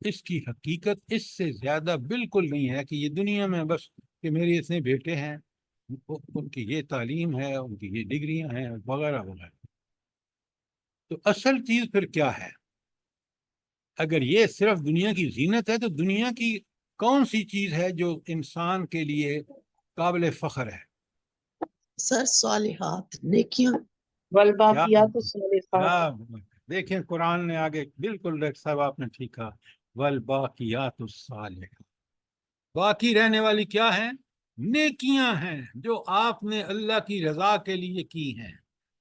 Speaker 1: اس کی حقیقت اس سے زیادہ بالکل نہیں ہے کہ یہ دنیا میں بس کہ میرے اتنے بیٹے ہیں، ان کی یہ تعلیم ہے، ان کی یہ ڈگریاں ہیں وغیرہ وغیرہ۔ تو اصل چیز پھر کیا ہے؟ اگر یہ صرف دنیا کی زینت ہے تو دنیا کی کون سی چیز ہے جو انسان کے لیے قابل فخر ہے؟
Speaker 5: سر صالحات نیکیاں.
Speaker 2: والباقیات
Speaker 1: کیا
Speaker 2: الصالحات،
Speaker 1: دیکھیں قرآن نے آگے بالکل ڈاکٹر صاحب آپ نے ٹھیک کہا، والباقیات الصالحات، باقی رہنے والی کیا ہیں؟ نیکیاں ہیں جو آپ نے اللہ کی رضا کے لیے کی ہیں،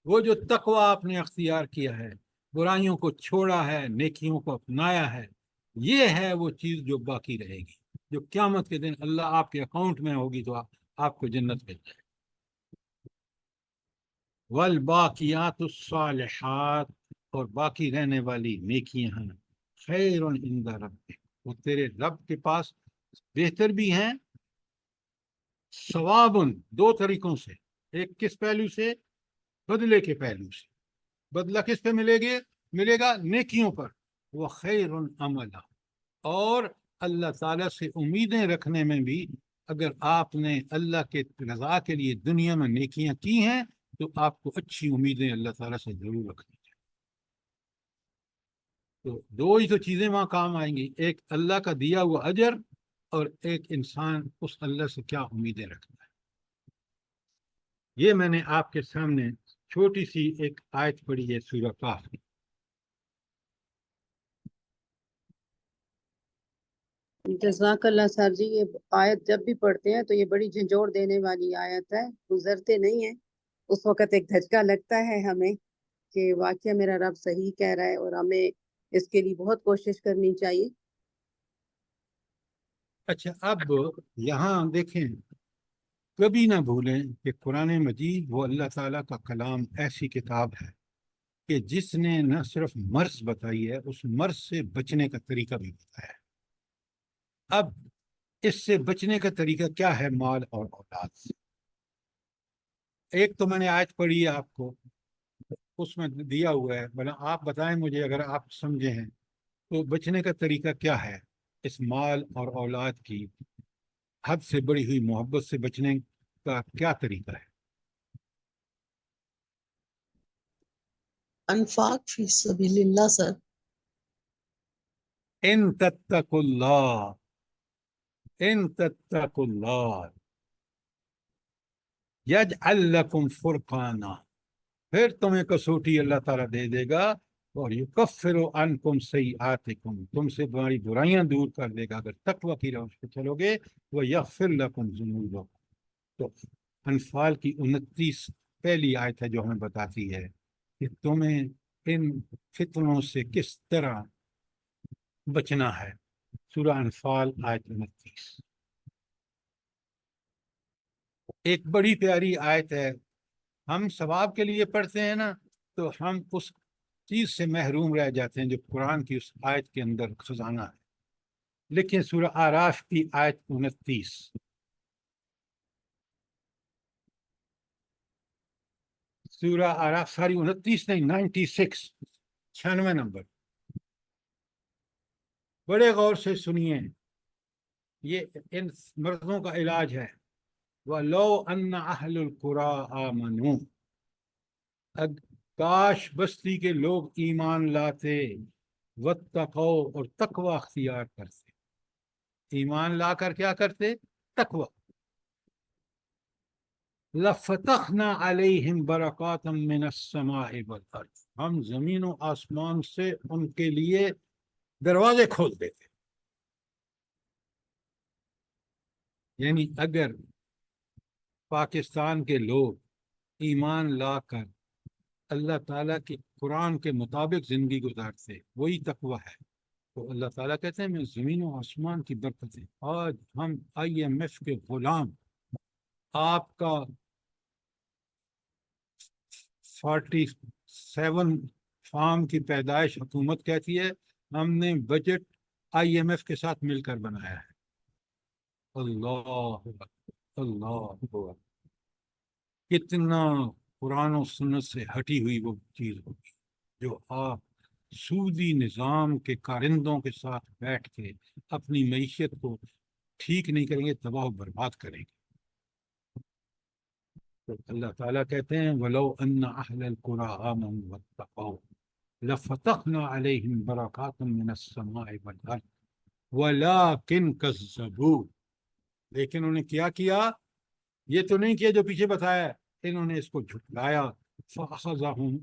Speaker 1: وہ جو تقوی آپ نے اختیار کیا ہے، برائیوں کو چھوڑا ہے، نیکیوں کو اپنایا ہے، یہ ہے وہ چیز جو باقی رہے گی، جو قیامت کے دن اللہ آپ کے اکاؤنٹ میں ہوگی تو آپ کو جنت مل جائے۔ والباقیات الصالحات، اور باقی رہنے والی نیکیاں ہیں، خیر عند ربک، وہ تیرے رب کے پاس بہتر بھی ہیں، ثوابن دو طریقوں سے، ایک کس پہلو سے؟ بدلے کے پہلو سے، بدلہ کس پہ ملے گا؟ نیکیوں پر، وہ خیر عملا، اور اللہ تعالیٰ سے امیدیں رکھنے میں بھی، اگر آپ نے اللہ کے رضا کے لیے دنیا میں نیکیاں کی ہیں تو آپ کو اچھی امیدیں اللہ تعالیٰ سے ضرور رکھنی چاہیے۔ تو دو ہی تو چیزیں وہاں کام آئیں گی، ایک اللہ کا دیا ہوا اجر، اور ایک انسان اس اللہ سے کیا امیدیں رکھتا ہے۔ یہ میں نے آپ کے سامنے چھوٹی سی ایک آیت پڑھی ہے سورہ کاف کی۔
Speaker 3: جزاک اللہ سر جی، یہ آیت جب بھی پڑھتے ہیں تو یہ بڑی جھنجھوڑ دینے والی آیت ہے، گزرتے نہیں ہیں، اس وقت ایک دھچکا لگتا ہے ہمیں کہ واقعہ میرا رب صحیح کہہ رہا ہے، اور ہمیں اس کے لیے بہت کوشش کرنی چاہیے۔
Speaker 1: اچھا، اب یہاں دیکھیں، کبھی نہ بھولیں کہ قرآن مجید وہ اللہ تعالیٰ کا کلام ایسی کتاب ہے کہ جس نے نہ صرف مرض بتائی ہے، اس مرض سے بچنے کا طریقہ بھی بتایا ہے۔ اب اس سے بچنے کا طریقہ کیا ہے؟ مال اور اولاد سے۔ ایک تو میں نے آیت پڑھی ہے آپ کو، اس میں دیا ہوا ہے، بھلا آپ بتائیں مجھے، اگر آپ سمجھے ہیں تو بچنے کا طریقہ کیا ہے اس مال اور اولاد کی حد سے بڑی ہوئی محبت سے بچنے کا کیا طریقہ ہے؟
Speaker 5: انفاق فی سبیل اللہ سر.
Speaker 1: ان تتقوا اللہ، ان تتقوا اللہ یجعل لکم فرقانا، پھر تمہیں کسوٹی اللہ تعالیٰ دے دے گا، اور یکفر عنکم سیئاتکم، تم سے تمہاری برائیاں دور کر دے گا اگر تقوی کی روش پہ چلو گے، ویغفر لکم ذنوبکم۔ تو انفال کی 29 پہلی آیت ہے جو ہمیں بتاتی ہے کہ تمہیں ان فتنوں سے کس طرح بچنا ہے۔ سورہ انفال آیت 29 ایک بڑی پیاری آیت ہے۔ ہم ثواب کے لیے پڑھتے ہیں نا، تو ہم اس چیز سے محروم رہ جاتے ہیں جو قرآن کی اس آیت کے اندر خزانہ ہے۔ لیکن سورہ آراف کی آیت 29، سورہ آراف، ساری 29 نہیں، 96، 96 نمبر، بڑے غور سے سنیے، یہ ان مرضوں کا علاج ہے۔ وَلَوْ أَنَّ أَهْلُ الْقُرَىٰ آمَنُوا، کاش بستی کے لوگ ایمان لاتے، واتقوا، اور تقوی اختیار کرتے، ایمان لا کر کیا کرتے؟ تقوی۔ لَفَتَحْنَا عَلَيْهِمْ بَرَكَاتًا مِّنَ السَّمَاءِ وَالْأَرْضِ، ہم زمین و آسمان سے ان کے لیے دروازے کھول دیتے۔ یعنی اگر پاکستان کے لوگ ایمان لا کر اللہ تعالیٰ کے قرآن کے مطابق زندگی گزارتے، وہی تقوی ہے، تو اللہ تعالیٰ کہتے ہیں میں زمین و آسمان کی برکتیں، آج ہم IMF کے غلام، آپ کا 47 فارم کی پیدائش حکومت کہتی ہے ہم نے بجٹ IMF کے ساتھ مل کر بنایا ہے۔ اللہ اکبر، اللہ اکبر، کتنا قرآن و سنت سے ہٹی ہوئی وہ چیز ہوگی جو آپ سودی نظام کے کارندوں کے ساتھ بیٹھ کے اپنی معیشت کو ٹھیک نہیں کریں گے، تباہ و برباد کریں گے۔ تو اللہ تعالیٰ کہتے ہیں وَلَوْ أَنَّ أَهْلَ الْقُرَىٰ آمَنُوا وَاتَّقَوْا لَفَتَحْنَا عَلَيْهِمْ بَرَكَاتٍ مِّنَ السَّمَاءِ وَالْأَرْضِ وَلَٰكِن كَذَّبُوا، لیکن انہوں نے کیا کیا؟ یہ تو نہیں کیا جو پیچھے بتایا ہے، انہوں نے اس کو جھٹلایا۔ فَأَخَذَهُمْ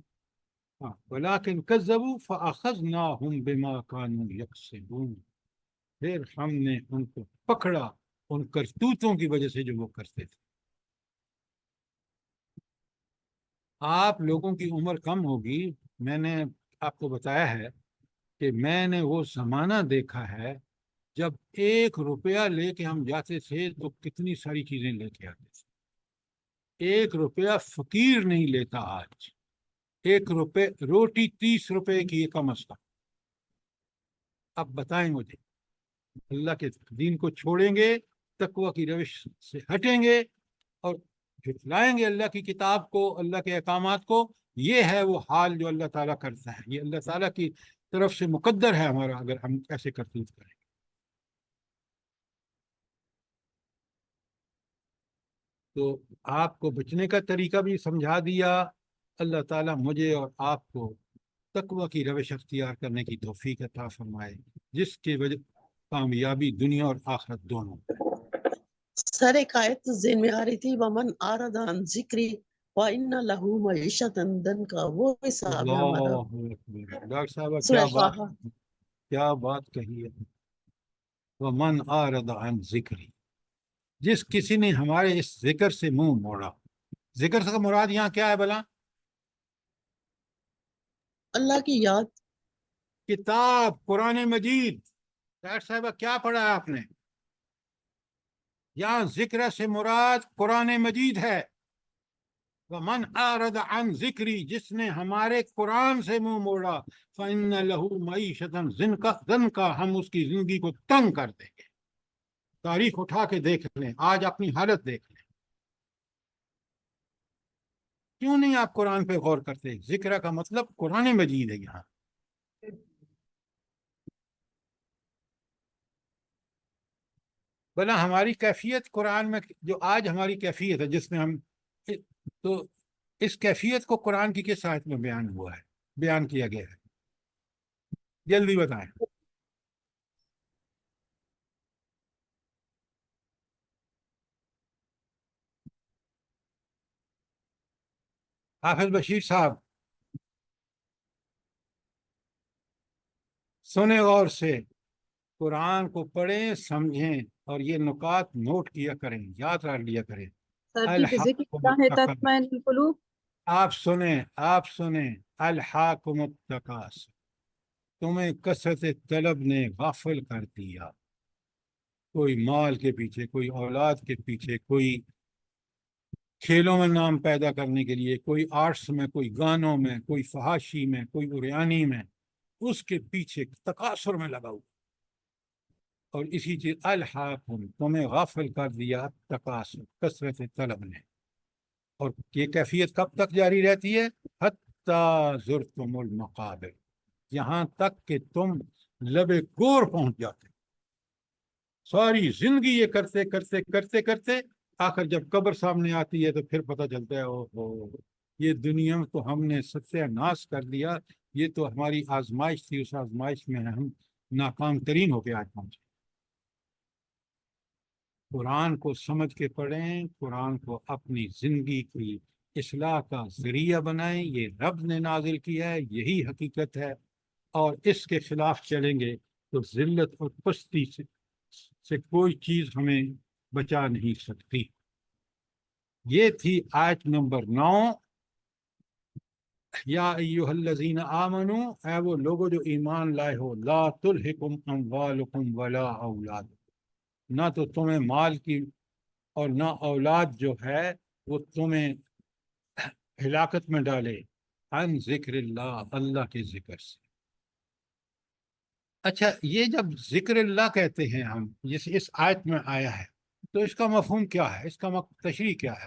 Speaker 1: وَلَٰكِن كَذَّبُوا فَأَخَذْنَاهُمْ بِمَا كَانُوا يَكْسِبُونَ، پھر ہم نے ان کو پکڑا ان کرتوتوں کی وجہ سے جو وہ کرتے تھے۔ آپ لوگوں کی عمر کم ہوگی، میں نے آپ کو بتایا ہے کہ میں نے وہ زمانہ دیکھا ہے جب 1 روپیہ لے کے ہم جاتے تھے تو کتنی ساری چیزیں لے کے آتے تھے۔ 1 روپیہ فقیر نہیں لیتا آج، 1 روپے روٹی 30 روپے کی ہے کم از کم۔ اب بتائیں مجھے، اللہ کے دین کو چھوڑیں گے، تقوی کی روش سے ہٹیں گے اور جھٹلائیں گے اللہ کی کتاب کو، اللہ کے احکامات کو، یہ ہے وہ حال جو اللہ تعالیٰ کرتا ہے۔ یہ اللہ تعالیٰ کی طرف سے مقدر ہے ہمارا اگر ہم ایسے کرتوت کریں۔ تو آپ کو بچنے کا طریقہ بھی سمجھا دیا۔ اللہ تعالیٰ مجھے اور آپ کو تقوی کی روش اختیار کرنے کی توفیق عطا فرمائے، جس کی وجہ کامیابی دنیا اور آخرت دونوں۔
Speaker 5: سر ایک آیت ذہن میں آ رہی تھی ومن اعرض عن ذکری وان له معیشۃ ضنکا، وہ حساب ہے ہمارا۔
Speaker 1: اللہ اکبر، ڈاکٹر صاحبہ
Speaker 5: سورہ طٰہٰ۔
Speaker 1: کیا بات کہی ہے۔ ومن اعرض عن ذکری، جس کسی نے ہمارے اس ذکر سے منہ موڑا۔ ذکر سے مراد یہاں کیا ہے بلا؟
Speaker 5: اللہ کی یاد۔
Speaker 1: کتاب، قرآن مجید۔ ڈاکٹر صاحبہ کیا پڑھا ہے آپ نے؟ یہاں ذکر سے مراد قرآن مجید ہے۔ ومن اعرض عن ذکری، جس نے ہمارے قرآن سے منہ موڑا، فإن له معیشۃ ضنکا، ہم اس کی زندگی کو تنگ کر دیں گے۔ تاریخ اٹھا کے دیکھ لیں، آج اپنی حالت دیکھ لیں۔ کیوں نہیں آپ قرآن پہ غور کرتے؟ ذکر کا مطلب قرآن مجید ہے یہاں۔ بنا ہماری کیفیت قرآن میں، جو آج ہماری کیفیت ہے جس میں ہم، تو اس کیفیت کو قرآن کی کس آیت میں بیان ہوا ہے، بیان کیا گیا ہے؟ جلدی بتائیں۔ حافظ بشیر صاحب سنیں غور سے، قرآن کو پڑھیں، سمجھیں اور یہ نکات نوٹ کیا کریں، یاد رکھ لیا کریں۔
Speaker 3: سر جی بذکر
Speaker 1: الحاکم
Speaker 3: اللہ
Speaker 1: التکاثر،
Speaker 3: تطمئن القلوب۔
Speaker 1: آپ سنیں الحاکم التکاثر، تمہیں کثرت طلب نے غافل کر دیا۔ کوئی مال کے پیچھے، کوئی اولاد کے پیچھے، کوئی کھیلوں میں نام پیدا کرنے کے لیے، کوئی آرٹس میں، کوئی گانوں میں، کوئی فحاشی میں، کوئی اریانی میں، اس کے پیچھے تکاثر میں لگا ہوا۔ اور اسی چیز الحاکم، تمہیں غافل کر دیا تکاثر، کثرت طلب نے۔ اور یہ کیفیت کب تک جاری رہتی ہے؟ حتی زرتم المقابر، یہاں تک کہ تم لب گور پہنچ جاتے۔ ساری زندگی یہ کرتے کرتے کرتے کرتے آخر جب قبر سامنے آتی ہے تو پھر پتہ چلتا ہے اوہو، یہ دنیا میں تو ہم نے ستیہ ناش کر دیا، یہ تو ہماری آزمائش تھی، اس آزمائش میں ہم ناکام ترین ہو کے آج پہنچے۔ قرآن کو سمجھ کے پڑھیں، قرآن کو اپنی زندگی کی اصلاح کا ذریعہ بنائیں، یہ رب نے نازل کیا ہے، یہی حقیقت ہے، اور اس کے خلاف چلیں گے تو ذلت اور پستی سے کوئی چیز ہمیں بچا نہیں سکتی۔ یہ تھی آیت نمبر 9۔ یا ایہا الذین آمنوا، اے وہ لوگوں جو ایمان لائے ہو، لا تلہکم اموالکم ولا اولاد، نہ تو تمہیں مال کی اور نہ اولاد جو ہے وہ تمہیں ہلاکت میں ڈالے، عن ذکر اللہ، اللہ کے ذکر سے۔ اچھا، یہ جب ذکر اللہ کہتے ہیں ہم، جس اس آیت میں آیا ہے، تو اس کا مفہوم کیا ہے؟ اس کا تشریح کیا ہے؟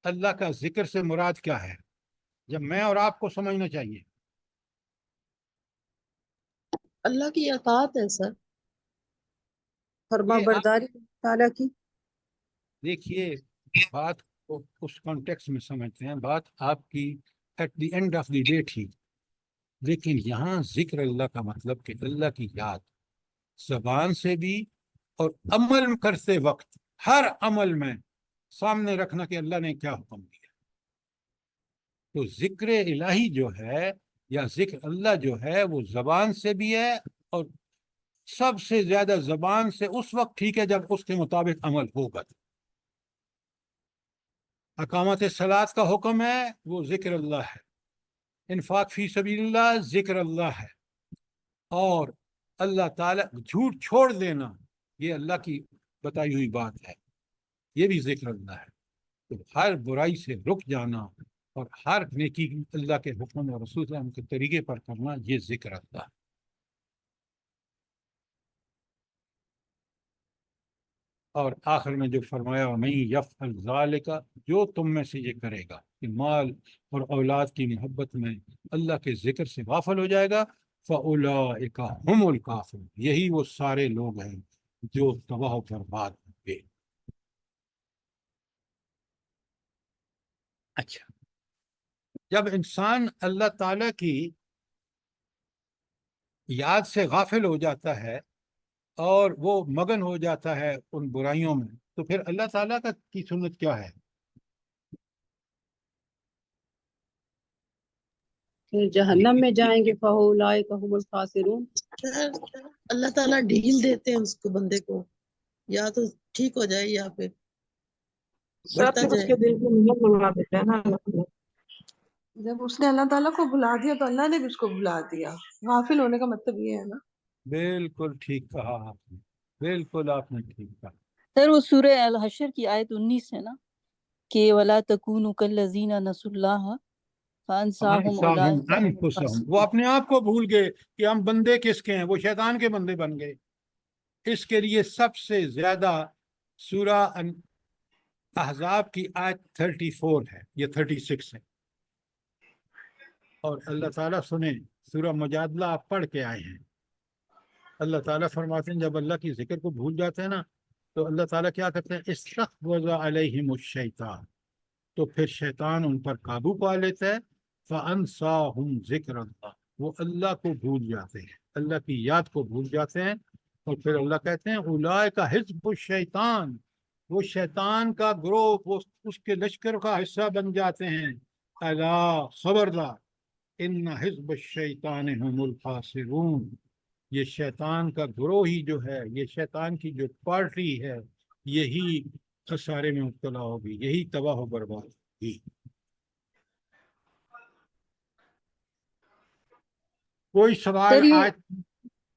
Speaker 1: اللہ کا ذکر سے مراد کیا ہے؟ جب میں اور آپ کو سمجھنا چاہیے
Speaker 5: اللہ کی اطاعت ہے سر.
Speaker 3: فرما
Speaker 1: یہ
Speaker 3: برداری تعالیٰ کی.
Speaker 1: دیکھیے بات کو اس کانٹیکس میں سمجھتے ہیں، بات آپ کی at the end of the day ٹھیک، لیکن یہاں ذکر اللہ کا مطلب کہ اللہ کی یاد زبان سے بھی اور عمل کرتے وقت ہر عمل میں سامنے رکھنا کہ اللہ نے کیا حکم دیا. تو ذکر الہی جو ہے یا ذکر اللہ جو ہے وہ زبان سے بھی ہے، اور سب سے زیادہ زبان سے اس وقت ٹھیک ہے جب اس کے مطابق عمل ہوگا. اقامت صلاۃ کا حکم ہے وہ ذکر اللہ ہے، انفاق فی سبیل اللہ ذکر اللہ ہے، اور اللہ تعالیٰ جھوٹ چھوڑ دینا یہ اللہ کی بتائی ہوئی بات ہے، یہ بھی ذکر اللہ ہے. تو ہر برائی سے رک جانا اور ہر نیکی اللہ کے حکم اور رسول صلی اللہ علیہ وسلم کے طریقے پر کرنا یہ ذکر اللہ ہے. اور آخر میں جو فرمایا وَمَن يَفْعَلْ ذَلِكَ، جو تم میں سے یہ کرے گا کہ مال اور اولاد کی محبت میں اللہ کے ذکر سے غافل ہو جائے گا، فَأُولَٰئِكَ هُمُ الْكَافِرُونَ، یہی وہ سارے لوگ ہیں جو تباہ و برباد ہوں گے. اچھا، جب انسان اللہ تعالیٰ کی یاد سے غافل ہو جاتا ہے اور وہ مگن ہو جاتا ہے ان برائیوں میں، تو پھر اللہ تعالیٰ کی سنت کیا ہے؟
Speaker 3: پھر جہنم میں جائیں گے فَأُولَٰئِكَ هُمُ الْخَاسِرُونَ.
Speaker 5: سر اللہ تعالیٰ ڈھیل دیتے ہیں اس کو، بندے کو، یا تو ٹھیک ہو جائے یا پھر
Speaker 2: سب
Speaker 5: بڑھتا
Speaker 2: اس
Speaker 5: جائے.
Speaker 2: کے دل کو نہیں بنا دیتا ہے نا اللہ تعالیٰ.
Speaker 4: جب اس نے اللہ تعالیٰ کو بلا دیا تو اللہ نے بھی اس کو بلا دیا. غافل ہونے کا مطلب یہ ہے نا.
Speaker 1: بالکل ٹھیک کہا آپ نے، بالکل آپ نے ٹھیک کہا.
Speaker 6: سر وہ سورہ الحشر کی آیت 19 ہے نا کہ وَلَا تَكُونُوا كَالَّذِينَ نَسُوا اللَّهَ فَأَنسَاهُمْ
Speaker 1: انساہم
Speaker 6: أُولَٰئِكَ هُمُ
Speaker 1: انفسہم، وہ
Speaker 6: الْفَاسِقُونَ.
Speaker 1: اپنے آپ کو بھول گئے کہ ہم بندے کس کے ہیں، وہ شیطان کے بندے بن گئے. اس کے لیے سب سے زیادہ سورہ احزاب کی آیت 34 ہے، یہ 36 ہے. اور اللہ تعالیٰ سنیں، سورہ مجادلہ آپ پڑھ کے آئے ہیں، اللہ تعالیٰ فرماتے ہیں جب اللہ کی ذکر کو بھول جاتے ہیں نا تو اللہ تعالیٰ کیا کرتے ہیں، استحوذ علیہم الشیطان، تو پھر شیطان ان پر قابو پا لیتا ہے. فَأَنسَاهُمْ ذِكْرَ اللَّهِ، وہ اللہ کو بھول جاتے ہیں، اللہ کی یاد کو بھول جاتے ہیں. اور پھر اللہ کہتے ہیں اولئک حزب الشیطان، وہ شیطان کا گروہ، وہ اس کے لشکر کا حصہ بن جاتے ہیں. الا خبردار، ان حزب الشیطان هم الخاسرون، یہ شیطان کا گروہ ہی جو ہے، یہ شیطان کی جو پارٹی ہے، یہی خسارے میں مبتلا ہوگی، یہی تباہ و برباد ہوگی. کوئی سوال
Speaker 6: سر یہ
Speaker 1: آج؟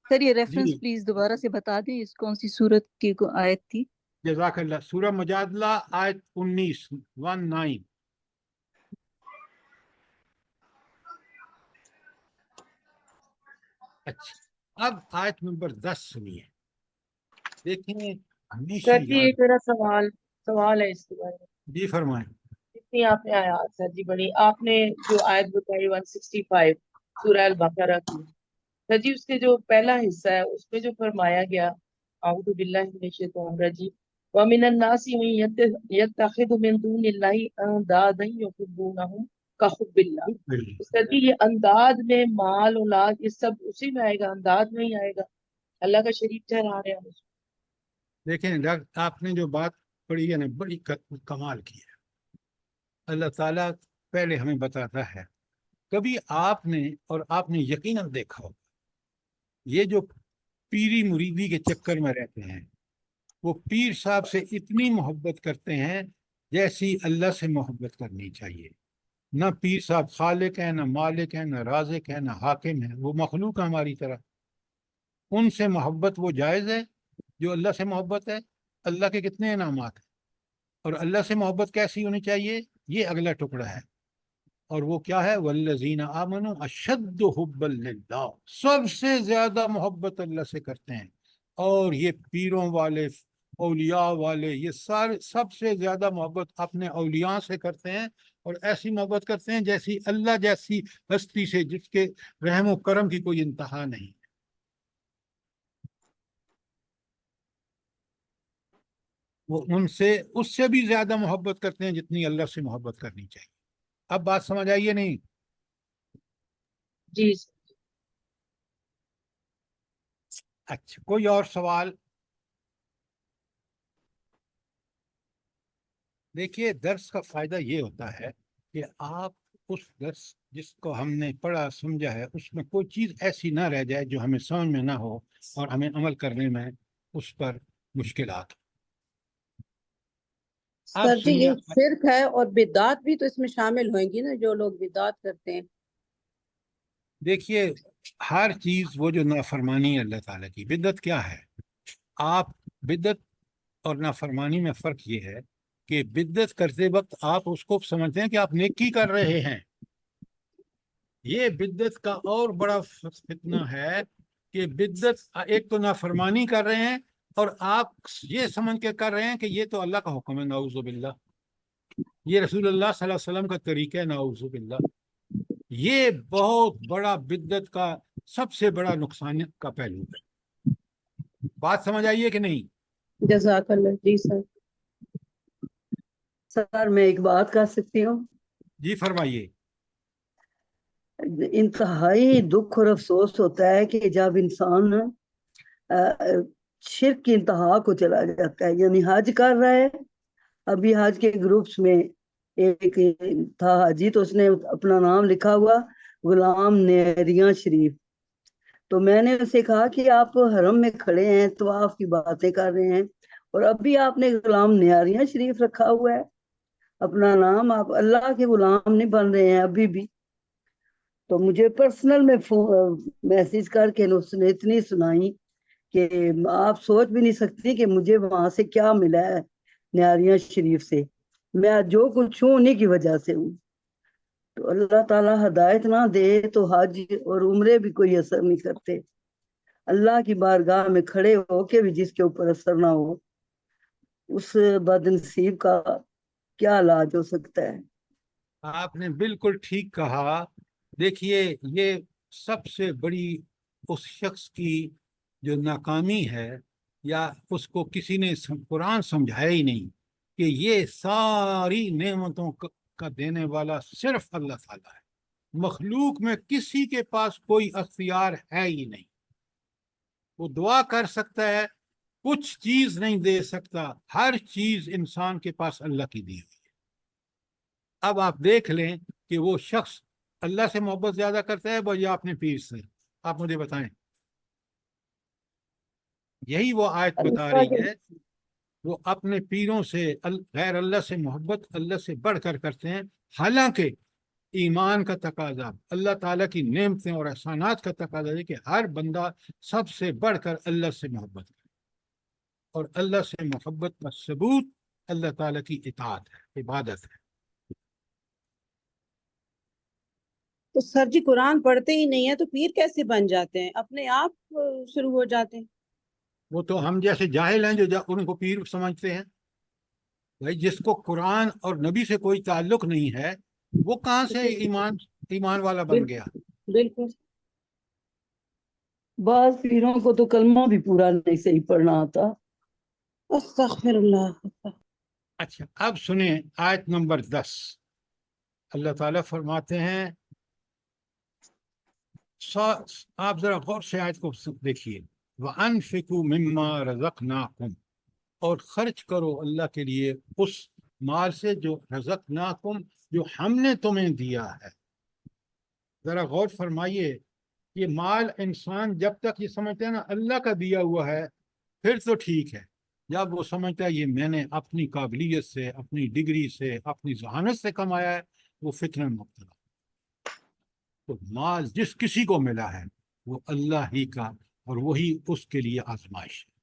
Speaker 6: سر یہ
Speaker 1: جی
Speaker 6: ریفرنس پلیز دوبارہ سے بتا دیں، اس کون سی صورت کی آیت تھی؟
Speaker 1: جزاک اللہ. سورہ مجادلہ آیت 19 اچھا، اب آیت نمبر 10 سنیے. دیکھیں ہمیشہ
Speaker 2: سر جی
Speaker 1: یاد،
Speaker 2: ایک میرا سوال ہے اس کے بارے میں.
Speaker 1: جی فرمائیں.
Speaker 2: جتنی آپ نے آیات سر جی بڑی، آپ نے جو آیت بتائی 165 سورہ البقرہ کی، سر جی اس کے جو پہلا حصہ ہے اس میں جو فرمایا گیا اعوذ باللہ من الشیطان الرجیم وَمِنَ النَّاسِ مَن يَتَّخِذُ مِن دُونِ اللَّهِ أَندَادًا يُحِبُّونَهُمْ كَحُبِّ اللَّهِ. سر جی یہ انداد میں مال اولاد یہ سب اسی میں آئے گا، انداد میں ہی آئے گا، اللہ کا شریک ٹھہرا رہے ہیں.
Speaker 1: دیکھیں ڈاکٹر، آپ نے جو بات پڑھی ہے نا بڑی کمال کی ہے. اللہ تعالیٰ پہلے ہمیں بتاتا ہے، کبھی آپ نے اور آپ نے یقیناً دیکھا ہو، یہ جو پیری مریدی کے چکر میں رہتے ہیں وہ پیر صاحب سے اتنی محبت کرتے ہیں جیسی اللہ سے محبت کرنی چاہیے. نہ پیر صاحب خالق ہیں، نہ مالک ہیں، نہ رازق ہیں، نہ حاکم ہیں، وہ مخلوق ہیں ہماری طرح. ان سے محبت وہ جائز ہے جو اللہ سے محبت ہے. اللہ کے کتنے انعامات ہیں، اور اللہ سے محبت کیسی ہونی چاہیے، یہ اگلا ٹکڑا ہے. اور وہ کیا ہے، والذین آمنوا اشد حبا للہ، سب سے زیادہ محبت اللہ سے کرتے ہیں. اور یہ پیروں والے، اولیاء والے، یہ سارے سب سے زیادہ محبت اپنے اولیاء سے کرتے ہیں، اور ایسی محبت کرتے ہیں جیسی اللہ جیسی ہستی سے جس کے رحم و کرم کی کوئی انتہا نہیں. وہ ان سے اس سے بھی زیادہ محبت کرتے ہیں جتنی اللہ سے محبت کرنی چاہیے۔ اب بات سمجھ آئیے نہیں؟
Speaker 2: جی
Speaker 1: اچھا، کوئی اور سوال؟ دیکھیے، درس کا فائدہ یہ ہوتا ہے کہ آپ اس درس جس کو ہم نے پڑھا سمجھا ہے اس میں کوئی چیز ایسی نہ رہ جائے جو ہمیں سمجھ میں نہ ہو اور ہمیں عمل کرنے میں اس پر مشکلات ہو۔ آپ
Speaker 3: سر جی
Speaker 1: سنیے،
Speaker 3: یہ شرک ہے اور بدعات بھی تو اس میں شامل ہوئیں گی نا، جو لوگ بدعات کرتے ہیں۔
Speaker 1: دیکھیے ہر چیز وہ جو نافرمانی ہے اللہ تعالیٰ کی، بدعت کیا ہے؟ آپ بدعت اور نافرمانی میں فرق یہ ہے کہ بدعت کرتے وقت آپ اس کو سمجھتے ہیں کہ آپ نیکی کر رہے ہیں۔ یہ بدعت کا اور بڑا فتنہ ہے کہ بدعت ایک تو نافرمانی کر رہے ہیں اور آپ یہ سمجھ کے کر رہے ہیں کہ یہ تو اللہ کا حکم ہے، نعوذ باللہ، یہ رسول اللہ صلی اللہ علیہ وسلم کا طریقہ ہے، نعوذ باللہ۔ یہ بہت بڑا بدعت کا سب سے بڑا نقصان کا پہلو ہے۔ بات سمجھ آئیے کہ نہیں؟
Speaker 3: جزاک اللہ۔ جی سر۔
Speaker 7: سر میں ایک بات کر سکتی ہوں؟
Speaker 1: جی فرمائیے۔
Speaker 7: انتہائی دکھ اور افسوس ہوتا ہے کہ جب انسان شرک کی انتہا کو چلا جاتا ہے، یعنی حج کر رہا ہے۔ ابھی حج کے گروپس میں ایک تھا حاجی، تو اس نے اپنا نام لکھا ہوا غلام نیریاں شریف۔ تو میں نے اسے کہا کہ آپ حرم میں کھڑے ہیں، طواف کی باتیں کر رہے ہیں، اور ابھی آپ نے غلام نیریاں شریف رکھا ہوا ہے اپنا نام، آپ اللہ کے غلام نہیں بن رہے ہیں ابھی بھی۔ تو مجھے پرسنل میں میسج کر کے اس نے اتنی سنائی کہ آپ سوچ بھی نہیں سکتی کہ مجھے وہاں سے کیا ملا ہے نیاریاں شریف سے۔ میں جو کچھ ہوں انہی کی وجہ سے ہوں۔ تو اللہ تعالیٰ ہدایت نہ دے تو حج اور عمرے بھی کوئی اثر نہیں کرتے۔ اللہ کی بارگاہ میں کھڑے ہو کے بھی جس کے اوپر اثر نہ ہو، اس بد نصیب کا کیا علاج ہو سکتا ہے؟
Speaker 1: آپ نے بالکل ٹھیک کہا۔ دیکھیے یہ سب سے بڑی اس شخص کی جو ناکامی ہے، یا اس کو کسی نے قرآن سمجھایا ہی نہیں کہ یہ ساری نعمتوں کا دینے والا صرف اللہ تعالیٰ ہے۔ مخلوق میں کسی کے پاس کوئی اختیار ہے ہی نہیں۔ وہ دعا کر سکتا ہے، کچھ چیز نہیں دے سکتا، ہر چیز انسان کے پاس اللہ کی دی ہوئی ہے۔ اب آپ دیکھ لیں کہ وہ شخص اللہ سے محبت زیادہ کرتا ہے یا اپنے پیر سے؟ آپ مجھے بتائیں۔ یہی وہ آیت بتا رہی ہے، وہ اپنے پیروں سے غیر اللہ سے محبت اللہ سے بڑھ کر کرتے ہیں، حالانکہ ایمان کا تقاضا، اللہ تعالیٰ کی نعمتیں اور احسانات کا تقاضا ہے کہ ہر بندہ سب سے بڑھ کر اللہ سے محبت کرے، اور اللہ سے محبت کا ثبوت اللہ تعالیٰ کی اطاعت ہے، عبادت ہے۔
Speaker 3: تو سر جی قرآن پڑھتے ہی نہیں ہیں تو پیر کیسے بن جاتے ہیں؟ اپنے آپ شروع ہو جاتے ہیں؟
Speaker 1: وہ تو ہم جیسے جاہل ہیں جو ان کو پیر سمجھتے ہیں۔ بھائی جس کو قرآن اور نبی سے کوئی تعلق نہیں ہے وہ کہاں سے ایمان والا بن گیا؟
Speaker 3: بالکل۔
Speaker 7: بعض پیروں کو تو کلمہ بھی پورا نہیں صحیح پڑھنا آتا۔
Speaker 3: استغفر اللہ۔
Speaker 1: اچھا اب سنیں آیت نمبر 10۔ اللہ تعالیٰ فرماتے ہیں، آپ ذرا غور سے آیت کو دیکھیے، وَأَنفِقُوا مِمَّا رَزَقْنَاكُمْ، اور خرچ کرو اللہ کے لیے اس مال سے جو رزقناکم، جو ہم نے تمہیں دیا ہے۔ ذرا غور فرمائیے، یہ مال انسان جب تک یہ سمجھتا ہے نا اللہ کا دیا ہوا ہے پھر تو ٹھیک ہے، جب وہ سمجھتا ہے یہ میں نے اپنی قابلیت سے، اپنی ڈگری سے، اپنی ذہانت سے کمایا ہے، وہ فتنہ میں مبتلا۔ تو مال جس کسی کو ملا ہے وہ اللہ ہی کا، اور وہی اس کے لیے آزمائش ہے۔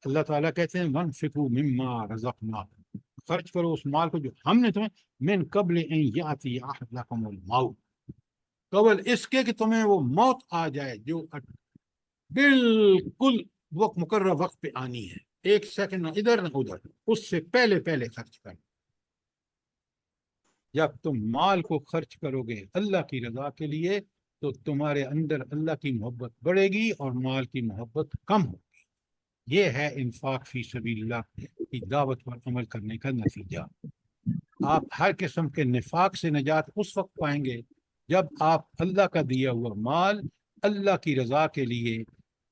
Speaker 1: اللہ تعالیٰ کہتے ہیں وَانفِقُوا مِمَّا رَزَقْنَاكُمْ، خرچ کرو اس مال کو جو ہم نے تمہیں، مِن قبل ان یاتی احدکم الموت، قبل اس کے کہ تمہیں وہ موت آ جائے جو بالکل وقت مقررہ وقت پہ آنی ہے، ایک سیکنڈ نہ ادھر نہ ادھر، اس سے پہلے پہلے خرچ کرو۔ جب تم مال کو خرچ کرو گے اللہ کی رضا کے لیے تو تمہارے اندر اللہ کی محبت بڑھے گی اور مال کی محبت کم ہوگی۔ یہ ہے انفاق فی سبیل اللہ کی دعوت پر عمل کرنے کا نتیجہ۔ آپ ہر قسم کے نفاق سے نجات اس وقت پائیں گے جب آپ اللہ کا دیا ہوا مال اللہ کی رضا کے لیے،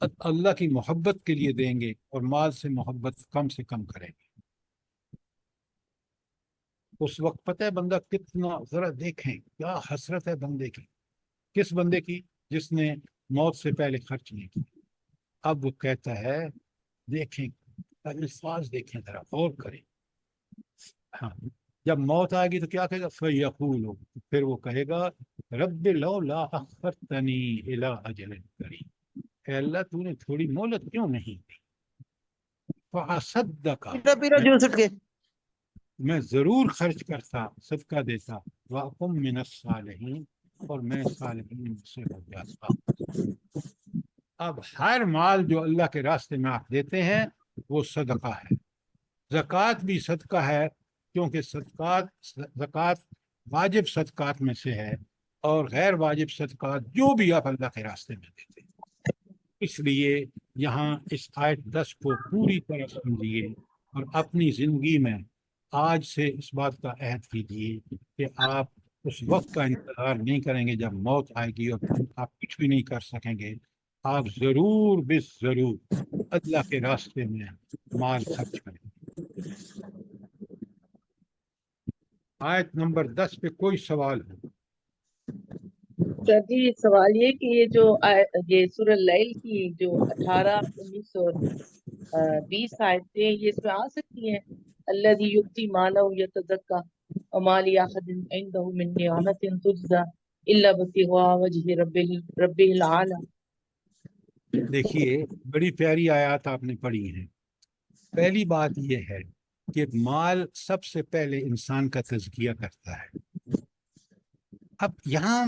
Speaker 1: اللہ کی محبت کے لیے دیں گے، اور مال سے محبت کم سے کم کریں گے۔ اس وقت پتہ ہے بندہ کتنا، ذرا دیکھیں کیا حسرت ہے بندے کی، کس بندے کی؟ جس نے موت سے پہلے خرچ نہیں کیا۔ اب وہ کہتا ہے، دیکھیں الفاظ دیکھیں، ذرا غور کریں۔ ہاں، جب موت آئے گی تو کیا کہے گا؟ فَيَقُولُ، پھر وہ کہے گا رب لولا اخرتنی الی اجل قریب، اے اللہ تو نے تھوڑی مہلت کیوں نہیں دی؟ فَأَصَدَّقَ،
Speaker 5: پیرا جوس اٹھ کے
Speaker 1: میں ضرور خرچ کرتا، صدقہ دیتا، وَأَكُن مِّنَ الصَّالِحِينَ، اور میں صالحین میں سے ہو جاتا۔ اب ہر مال جو اللہ کے راستے میں آپ دیتے ہیں وہ صدقہ ہے۔ زکوٰۃ بھی صدقہ ہے، کیونکہ زکوٰۃ واجب صدقات میں سے ہے، اور غیر واجب صدقات جو بھی آپ اللہ کے راستے میں دیتے ہیں۔ اس لیے یہاں اس آیت 10 کو پوری طرح سمجھیے اور اپنی زندگی میں آج سے اس بات کا عہد کیجیے کہ آپ اس وقت کا انتظار نہیں کریں گے جب موت آئے گی اور پھر آپ کچھ بھی نہیں کر سکیں گے۔ آپ ضرور بس ضرور اللہ کے راستے میں مال خرچ کریں۔ آیت نمبر 10 پہ کوئی سوال ہو؟
Speaker 2: سر جی سوال یہ کہ یہ سورہ اللیل کی جو 18، 19 اور 20 آیتیں یہ اس میں آ سکتی ہیں؟ الذی یؤتی مالہ یتزکیٰ وما لأحد عنده من نعمت تجزی الا ابتغاء وجہ ربہ العالی۔
Speaker 1: دیکھیے بڑی پیاری آیات آپ نے پڑھی ہیں۔ پہلی بات یہ ہے کہ مال سب سے پہلے انسان کا تزکیہ کرتا ہے۔ اب یہاں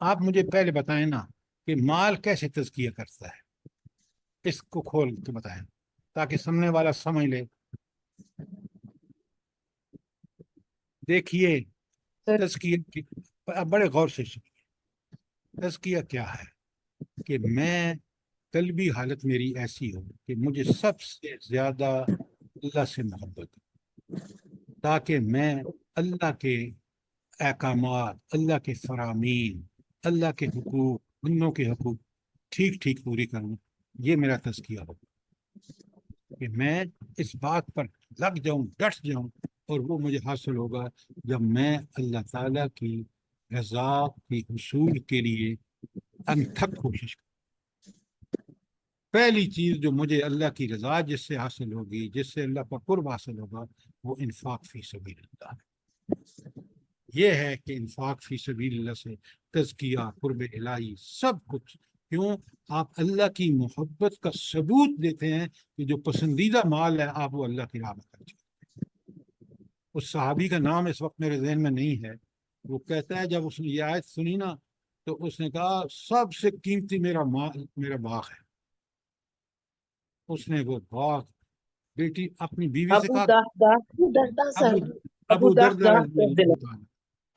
Speaker 1: آپ مجھے پہلے بتائیں نا کہ مال کیسے تزکیہ کرتا ہے، اس کو کھول کے بتائیں تاکہ سامنے والا سمجھ لے۔ دیکھیے
Speaker 2: سر
Speaker 1: تزکیہ بڑے غور سے سنیے، تزکیہ کیا ہے؟ کہ میں قلبی حالت میری ایسی ہو کہ مجھے سب سے زیادہ اللہ سے محبت ہو، تاکہ میں اللہ کے احکامات، اللہ کے فرامین، اللہ کے حقوق، بندوں کے حقوق ٹھیک ٹھیک پوری کروں۔ یہ میرا تزکیہ ہو کہ میں اس بات پر لگ جاؤں، ڈٹ جاؤں، اور وہ مجھے حاصل ہوگا جب میں اللہ تعالیٰ کی رضا کی حصول کے لیے انتھک کوشش کروں۔ پہلی چیز جو مجھے اللہ کی رضا جس سے حاصل ہوگی، جس سے اللہ کا قرب حاصل ہوگا، وہ انفاق فی سبیل اللہ ہے۔ یہ ہے کہ انفاق فی سبیل اللہ سے تزکیہ، قرب الہی، سب کچھ۔ کیوں؟ آپ اللہ کی محبت کا ثبوت دیتے ہیں کہ جو پسندیدہ مال ہے آپ وہ اللہ کی راہ میں خرچ کرتے ہیں۔ اس صحابی کا نام اس وقت میرے ذہن میں نہیں ہے، وہ کہتا ہے جب اس نے یہ آیت سنی نا تو اس نے کہا سب سے قیمتی میرا مال میرا باغ ہے۔ اس نے وہ باغ بیٹی اپنی بیوی سے کہا،
Speaker 5: ڈردا سر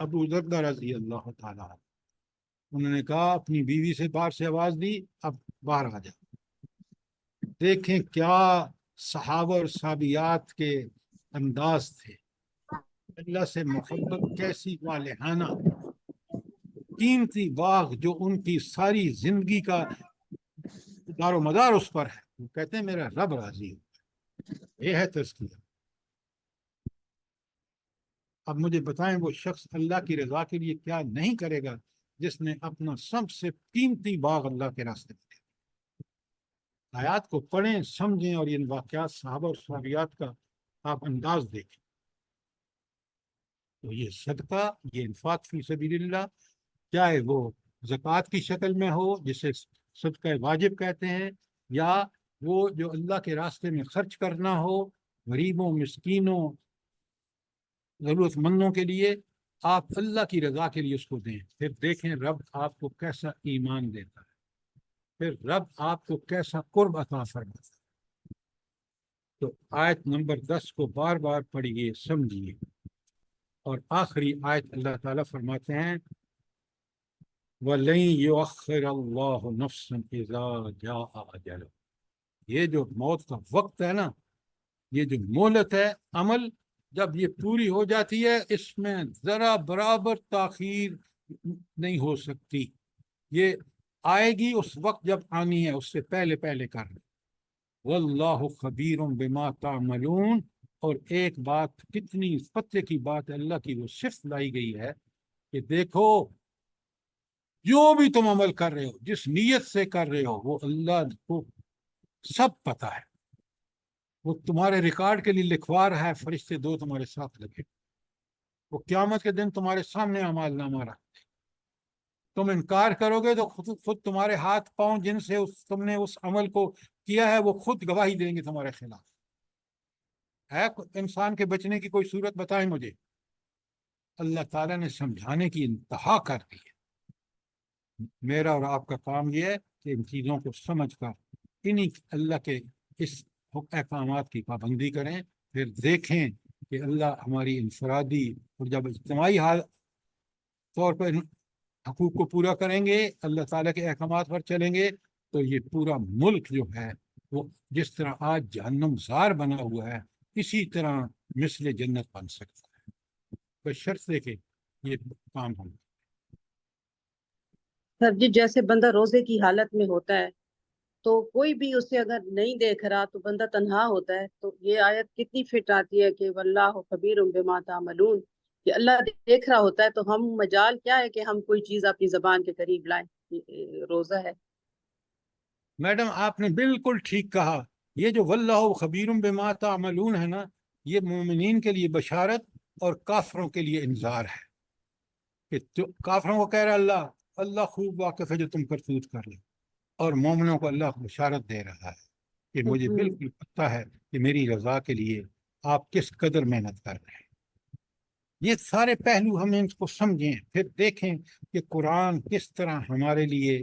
Speaker 1: ابو دردہ رضی اللہ تعالیٰ عنہ، انہوں نے کہا اپنی بیوی سے باہر سے آواز دی، اب باہر آ جا۔ دیکھیں کیا صحابہ اور صحابیات کے انداز تھے، اللہ سے محبت کیسی والہانہ، قیمتی باغ جو ان کی ساری زندگی کا دار و مدار اس پر ہے، وہ کہتے ہیں میرا رب راضی ہو۔ یہ ہے تزکیہ۔ اب مجھے بتائیں وہ شخص اللہ کی رضا کے لیے کیا نہیں کرے گا جس نے اپنا سب سے قیمتی باغ اللہ کے راستے میں دیا۔ آیات کو پڑھیں، سمجھیں، اور ان واقعات صحابہ اور صحابیات کا آپ انداز دیکھیں۔ تو یہ صدقہ، یہ انفاق فی سبیل اللہ، چاہے وہ زکوٰۃ کی شکل میں ہو جسے صدقہ واجب کہتے ہیں، یا وہ جو اللہ کے راستے میں خرچ کرنا ہو غریبوں، مسکینوں، ضرورت مندوں کے لیے، آپ اللہ کی رضا کے لیے اس کو دیں۔ پھر دیکھیں رب آپ کو کیسا ایمان دیتا ہے، پھر رب آپ کو کیسا قرب عطا فرماتا ہے۔ تو آیت نمبر 10 کو بار بار پڑھیے، سمجھیے، اور آخری آیت اللہ تعالیٰ فرماتے ہیں وَلَن يُؤَخِّرَ اللَّهُ نَفْسًا إِذَا جَاءَ أَجَلُهَا، یہ جو موت کا وقت ہے نا، یہ جو مہلت ہے عمل، جب یہ پوری ہو جاتی ہے اس میں ذرا برابر تاخیر نہیں ہو سکتی. یہ آئے گی اس وقت جب آنی ہے، اس سے پہلے پہلے کر لیں. واللہ خبیر بما تعملون. اور ایک بات کتنی پتے کی بات ہے، اللہ کی وہ صفت لائی گئی ہے کہ دیکھو جو بھی تم عمل کر رہے ہو، جس نیت سے کر رہے ہو، وہ اللہ کو سب پتہ ہے. وہ تمہارے ریکارڈ کے لیے لکھوا رہا ہے، فرشتے دو تمہارے ساتھ لگے. وہ قیامت کے دن تمہارے سامنے اعمال نامہ رکھتے. تم انکار کرو گے تو خود تمہارے ہاتھ پاؤں جن سے تم نے اس عمل کو کیا ہے وہ خود گواہی دیں گے تمہارے خلاف. ہے انسان کے بچنے کی کوئی صورت بتائیں مجھے. اللہ تعالیٰ نے سمجھانے کی انتہا کر دی ہے. میرا اور آپ کا کام یہ ہے کہ ان چیزوں کو سمجھ کر انہی اللہ کے اس احکامات کی پابندی کریں، پھر دیکھیں کہ اللہ ہماری انفرادی اور جب اجتماعی طور پر حقوق کو پورا کریں گے، اللہ تعالیٰ کے احکامات پر چلیں گے، تو یہ پورا ملک جو ہے وہ جس طرح آج جہنم زار بنا ہوا ہے اسی طرح مثل جنت بن سکتا ہے. بشرطے کہ یہ کام ہو.
Speaker 3: سر جی جیسے بندہ روزے کی حالت میں ہوتا ہے تو کوئی بھی اسے اگر نہیں دیکھ رہا تو بندہ تنہا ہوتا ہے، تو یہ آیت کتنی فٹ آتی ہے کہ واللہ خبیر بما تعملون، کہ اللہ دیکھ رہا ہوتا ہے، تو ہم مجال کیا ہے کہ ہم کوئی چیز اپنی زبان کے قریب لائیں. روزہ ہے.
Speaker 1: میڈم آپ نے بالکل ٹھیک کہا. یہ جو واللہ خبیر بما تعملون ہے نا، یہ مومنین کے لیے بشارت اور کافروں کے لیے انذار ہے. کہ کافروں کو کہہ رہا اللہ خوب واقف ہے جو تم کرتوت کر لے، اور مومنوں کو اللہ بشارت دے رہا ہے کہ مجھے بالکل پتہ ہے کہ میری رضا کے لیے آپ کس قدر محنت کر رہے ہیں. یہ سارے پہلو ہم ان کو سمجھیں، پھر دیکھیں کہ قرآن کس طرح ہمارے لیے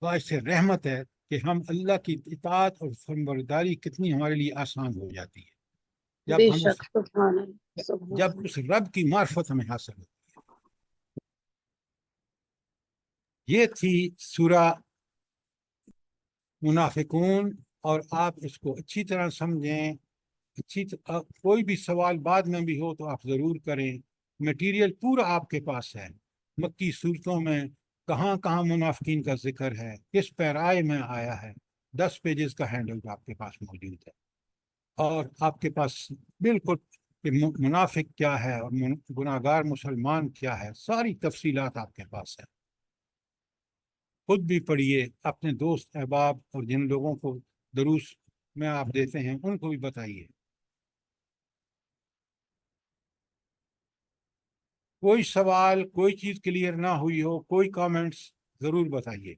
Speaker 1: باعث رحمت ہے کہ ہم اللہ کی اطاعت اور فرمانبرداری کتنی ہمارے لیے آسان ہو جاتی ہے
Speaker 3: بے
Speaker 1: جب ہم
Speaker 3: شک سبحان اللہ سبحان
Speaker 1: جب
Speaker 3: اللہ.
Speaker 1: اس رب کی معرفت ہمیں حاصل ہوتی ہے. یہ تھی سورہ منافقون، اور آپ اس کو اچھی طرح سمجھیں. کوئی بھی سوال بعد میں بھی ہو تو آپ ضرور کریں. میٹیریل پورا آپ کے پاس ہے. مکی صورتوں میں کہاں کہاں منافقین کا ذکر ہے، کس پیرائے میں آیا ہے، 10 پیجز کا ہینڈل آپ کے پاس موجود ہے. اور آپ کے پاس بالکل کہ منافق کیا ہے اور گناہگار مسلمان کیا ہے، ساری تفصیلات آپ کے پاس ہے. خود بھی پڑھیے، اپنے دوست احباب اور جن لوگوں کو دروس میں آپ دیتے ہیں ان کو بھی بتائیے. کوئی سوال، کوئی چیز کلیئر نہ ہوئی ہو، کوئی کامنٹس ضرور بتائیے.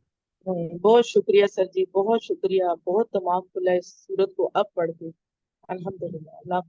Speaker 2: بہت شکریہ سر جی، بہت شکریہ. بہت دماغ کھلا اس صورت کو اب پڑھ کے. الحمدللہ. اللہ